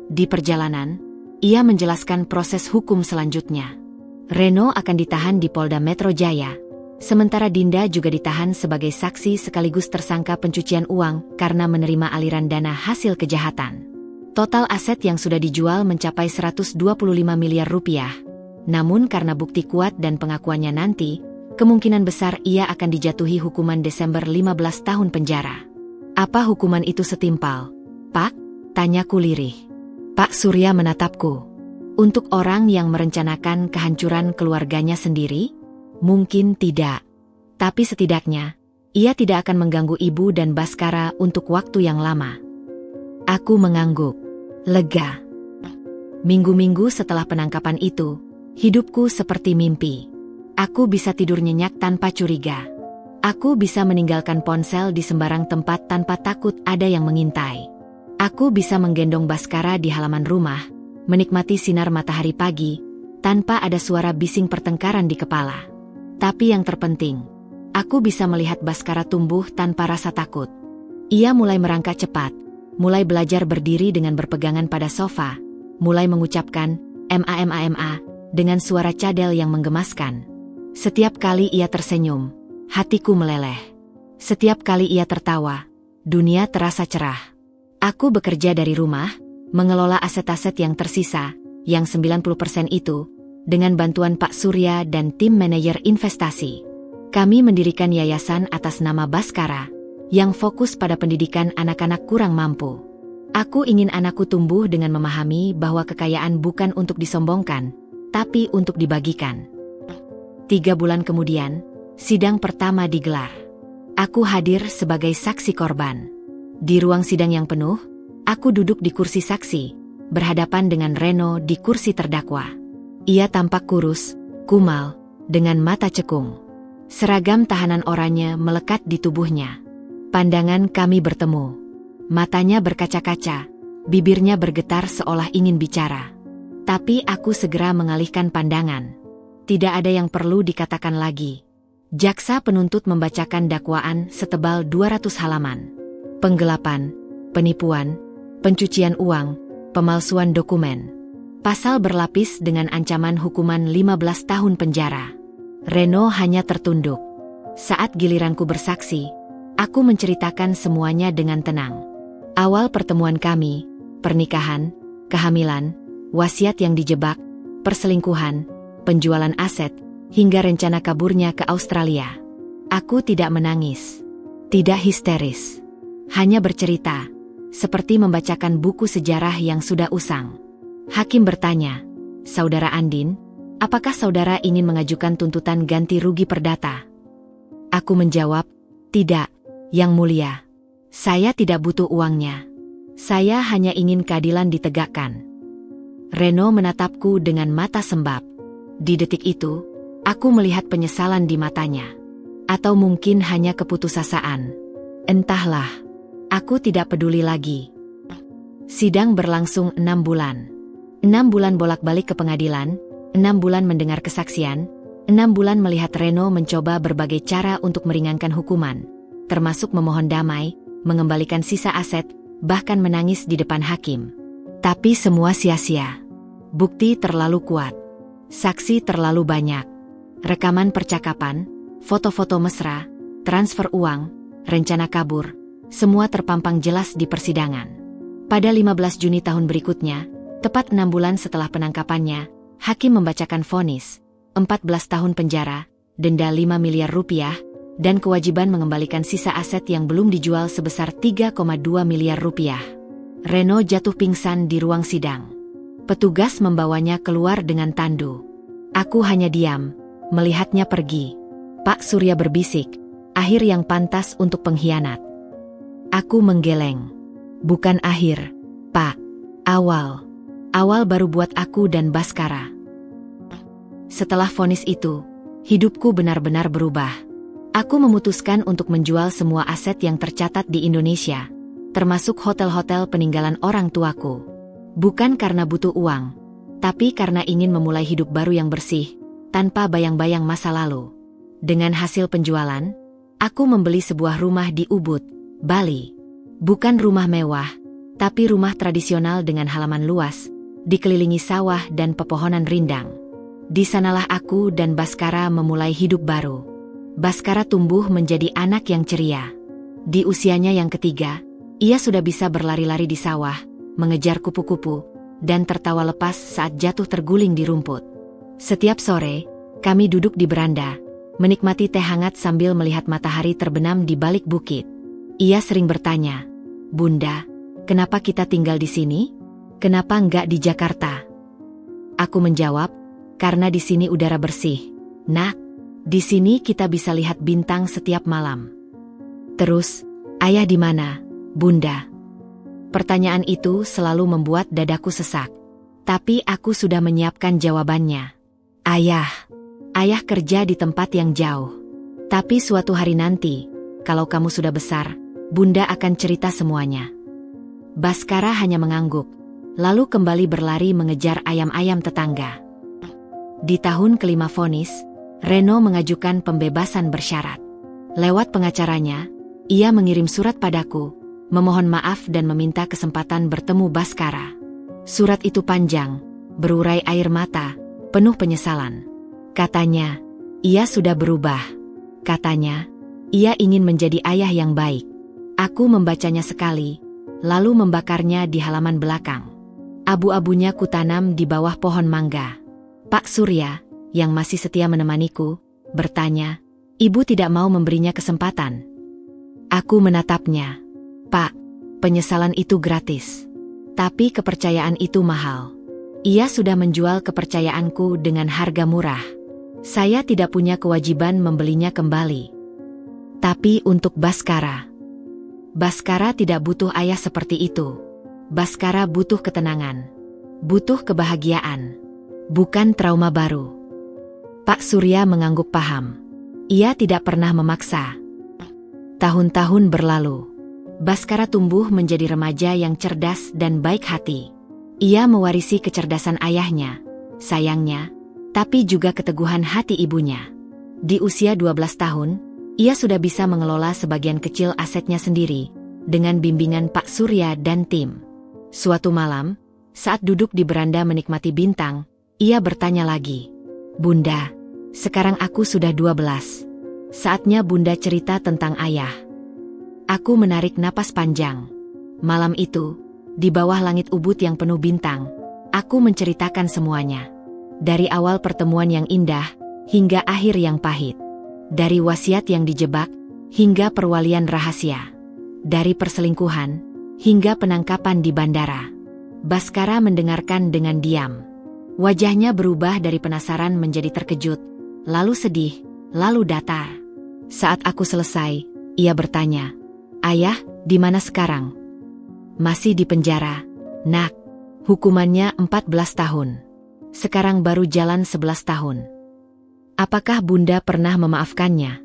Di perjalanan, ia menjelaskan proses hukum selanjutnya. Reno akan ditahan di Polda Metro Jaya. Sementara Dinda juga ditahan sebagai saksi sekaligus tersangka pencucian uang karena menerima aliran dana hasil kejahatan. Total aset yang sudah dijual mencapai 125 miliar rupiah. Namun karena bukti kuat dan pengakuannya nanti, kemungkinan besar ia akan dijatuhi hukuman Desember 15 tahun penjara. Apa hukuman itu setimpal, Pak? Tanyaku lirih. Pak Surya menatapku. Untuk orang yang merencanakan kehancuran keluarganya sendiri? Mungkin tidak. Tapi setidaknya, ia tidak akan mengganggu ibu dan Baskara untuk waktu yang lama. Aku mengangguk. Lega. Minggu-minggu setelah penangkapan itu, hidupku seperti mimpi. Aku bisa tidur nyenyak tanpa curiga. Aku bisa meninggalkan ponsel di sembarang tempat tanpa takut ada yang mengintai. Aku bisa menggendong Baskara di halaman rumah, menikmati sinar matahari pagi, tanpa ada suara bising pertengkaran di kepala. Tapi yang terpenting, aku bisa melihat Baskara tumbuh tanpa rasa takut. Ia mulai merangkak cepat, mulai belajar berdiri dengan berpegangan pada sofa, mulai mengucapkan "ma" dengan suara cadel yang menggemaskan. Setiap kali ia tersenyum, hatiku meleleh. Setiap kali ia tertawa, dunia terasa cerah. Aku bekerja dari rumah, mengelola aset-aset yang tersisa, yang 90% itu, dengan bantuan Pak Surya dan tim manajer investasi. Kami mendirikan yayasan atas nama Baskara, yang fokus pada pendidikan anak-anak kurang mampu. Aku ingin anakku tumbuh dengan memahami bahwa kekayaan bukan untuk disombongkan, tapi untuk dibagikan. 3 bulan kemudian, sidang pertama digelar. Aku hadir sebagai saksi korban. Di ruang sidang yang penuh, aku duduk di kursi saksi, berhadapan dengan Reno di kursi terdakwa. Ia tampak kurus, kumal, dengan mata cekung. Seragam tahanan oranye melekat di tubuhnya. Pandangan kami bertemu. Matanya berkaca-kaca, bibirnya bergetar seolah ingin bicara. Tapi aku segera mengalihkan pandangan. Tidak ada yang perlu dikatakan lagi. Jaksa penuntut membacakan dakwaan setebal 200 halaman. Penggelapan, penipuan, pencucian uang, pemalsuan dokumen. Pasal berlapis dengan ancaman hukuman 15 tahun penjara. Reno hanya tertunduk. Saat giliranku bersaksi, aku menceritakan semuanya dengan tenang. Awal pertemuan kami, pernikahan, kehamilan, wasiat yang dijebak, perselingkuhan, penjualan aset, hingga rencana kaburnya ke Australia. Aku tidak menangis, tidak histeris. Hanya bercerita, seperti membacakan buku sejarah yang sudah usang. Hakim bertanya, "Saudara Andin, apakah saudara ingin mengajukan tuntutan ganti rugi perdata?" Aku menjawab, "Tidak, Yang Mulia. Saya tidak butuh uangnya. Saya hanya ingin keadilan ditegakkan. Reno menatapku dengan mata sembab. Di detik itu, aku melihat penyesalan di matanya. Atau mungkin hanya keputusasaan. Entahlah. Aku tidak peduli lagi. Sidang berlangsung 6 bulan. 6 bulan bolak-balik ke pengadilan, 6 bulan mendengar kesaksian, 6 bulan melihat Reno mencoba berbagai cara untuk meringankan hukuman, termasuk memohon damai, mengembalikan sisa aset, bahkan menangis di depan hakim. Tapi semua sia-sia. Bukti terlalu kuat. Saksi terlalu banyak. Rekaman percakapan, foto-foto mesra, transfer uang, rencana kabur, semua terpampang jelas di persidangan. Pada 15 Juni tahun berikutnya, tepat 6 bulan setelah penangkapannya, hakim membacakan vonis, 14 tahun penjara, denda 5 miliar rupiah, dan kewajiban mengembalikan sisa aset yang belum dijual sebesar 3,2 miliar rupiah. Reno jatuh pingsan di ruang sidang. Petugas membawanya keluar dengan tandu. Aku hanya diam, melihatnya pergi. Pak Surya berbisik, akhir yang pantas untuk pengkhianat. Aku menggeleng. Bukan akhir, Pak. Awal. Awal baru buat aku dan Baskara. Setelah vonis itu, hidupku benar-benar berubah. Aku memutuskan untuk menjual semua aset yang tercatat di Indonesia, termasuk hotel-hotel peninggalan orang tuaku. Bukan karena butuh uang, tapi karena ingin memulai hidup baru yang bersih, tanpa bayang-bayang masa lalu. Dengan hasil penjualan, aku membeli sebuah rumah di Ubud, Bali. Bukan rumah mewah, tapi rumah tradisional dengan halaman luas, dikelilingi sawah dan pepohonan rindang. Di sanalah aku dan Baskara memulai hidup baru. Baskara tumbuh menjadi anak yang ceria. Di usianya yang ketiga, ia sudah bisa berlari-lari di sawah, mengejar kupu-kupu, dan tertawa lepas saat jatuh terguling di rumput. Setiap sore, kami duduk di beranda, menikmati teh hangat sambil melihat matahari terbenam di balik bukit. Ia sering bertanya, "Bunda, kenapa kita tinggal di sini? Kenapa enggak di Jakarta?" Aku menjawab, "Karena di sini udara bersih. Nak, di sini kita bisa lihat bintang setiap malam." Terus, "Ayah di mana, Bunda?" Pertanyaan itu selalu membuat dadaku sesak. Tapi aku sudah menyiapkan jawabannya. Ayah kerja di tempat yang jauh. Tapi suatu hari nanti, kalau kamu sudah besar, Bunda akan cerita semuanya. Baskara hanya mengangguk, lalu kembali berlari mengejar ayam-ayam tetangga. Di tahun kelima vonis, Reno mengajukan pembebasan bersyarat. Lewat pengacaranya, ia mengirim surat padaku, memohon maaf dan meminta kesempatan bertemu Baskara. Surat itu panjang, berurai air mata, penuh penyesalan. Katanya, ia sudah berubah. Katanya, ia ingin menjadi ayah yang baik. Aku membacanya sekali, lalu membakarnya di halaman belakang. Abu-abunya kutanam di bawah pohon mangga. Pak Surya, yang masih setia menemaniku, bertanya, "Ibu tidak mau memberinya kesempatan?" Aku menatapnya. "Pak, penyesalan itu gratis. Tapi kepercayaan itu mahal. Ia sudah menjual kepercayaanku dengan harga murah. Saya tidak punya kewajiban membelinya kembali." Tapi untuk Baskara tidak butuh ayah seperti itu. Baskara butuh ketenangan. Butuh kebahagiaan. Bukan trauma baru. Pak Surya mengangguk paham. Ia tidak pernah memaksa. Tahun-tahun berlalu. Baskara tumbuh menjadi remaja yang cerdas dan baik hati. Ia mewarisi kecerdasan ayahnya, sayangnya, tapi juga keteguhan hati ibunya. Di usia 12 tahun, ia sudah bisa mengelola sebagian kecil asetnya sendiri, dengan bimbingan Pak Surya dan tim. Suatu malam, saat duduk di beranda menikmati bintang, ia bertanya lagi, "Bunda, sekarang aku sudah 12. Saatnya Bunda cerita tentang ayah." Aku menarik napas panjang. Malam itu, di bawah langit Ubud yang penuh bintang, aku menceritakan semuanya. Dari awal pertemuan yang indah, hingga akhir yang pahit. Dari wasiat yang dijebak, hingga perwalian rahasia. Dari perselingkuhan, hingga penangkapan di bandara. Baskara mendengarkan dengan diam. Wajahnya berubah dari penasaran menjadi terkejut, lalu sedih, lalu datar. Saat aku selesai, ia bertanya, "Ayah, Di mana sekarang? Masih di penjara, nak. Hukumannya 14 tahun. Sekarang baru jalan 11 tahun. Apakah Bunda pernah memaafkannya?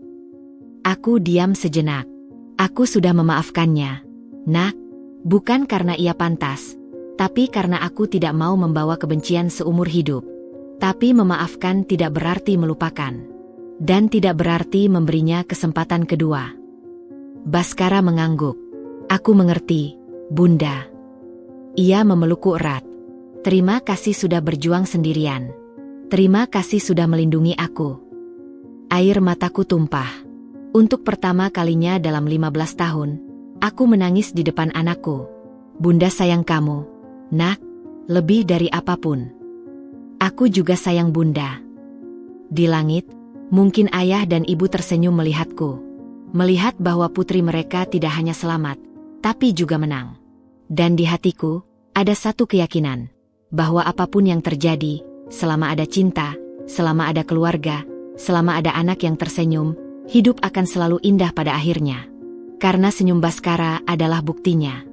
Aku diam sejenak. Aku sudah memaafkannya, nak. Bukan karena ia pantas, tapi karena aku tidak mau membawa kebencian seumur hidup. Tapi memaafkan tidak berarti melupakan. Dan tidak berarti memberinya kesempatan kedua. Baskara mengangguk. Aku mengerti, Bunda. Ia memelukku erat. Terima kasih sudah berjuang sendirian. Terima kasih sudah melindungi aku. Air mataku tumpah. Untuk pertama kalinya dalam 15 tahun, aku menangis di depan anakku. Bunda sayang kamu, nak, lebih dari apapun. Aku juga sayang Bunda. Di langit, mungkin ayah dan ibu tersenyum melihatku. Melihat bahwa putri mereka tidak hanya selamat, tapi juga menang. Dan di hatiku, ada satu keyakinan, bahwa apapun yang terjadi, selama ada cinta, selama ada keluarga, selama ada anak yang tersenyum, hidup akan selalu indah pada akhirnya. Karena senyum Baskara adalah buktinya.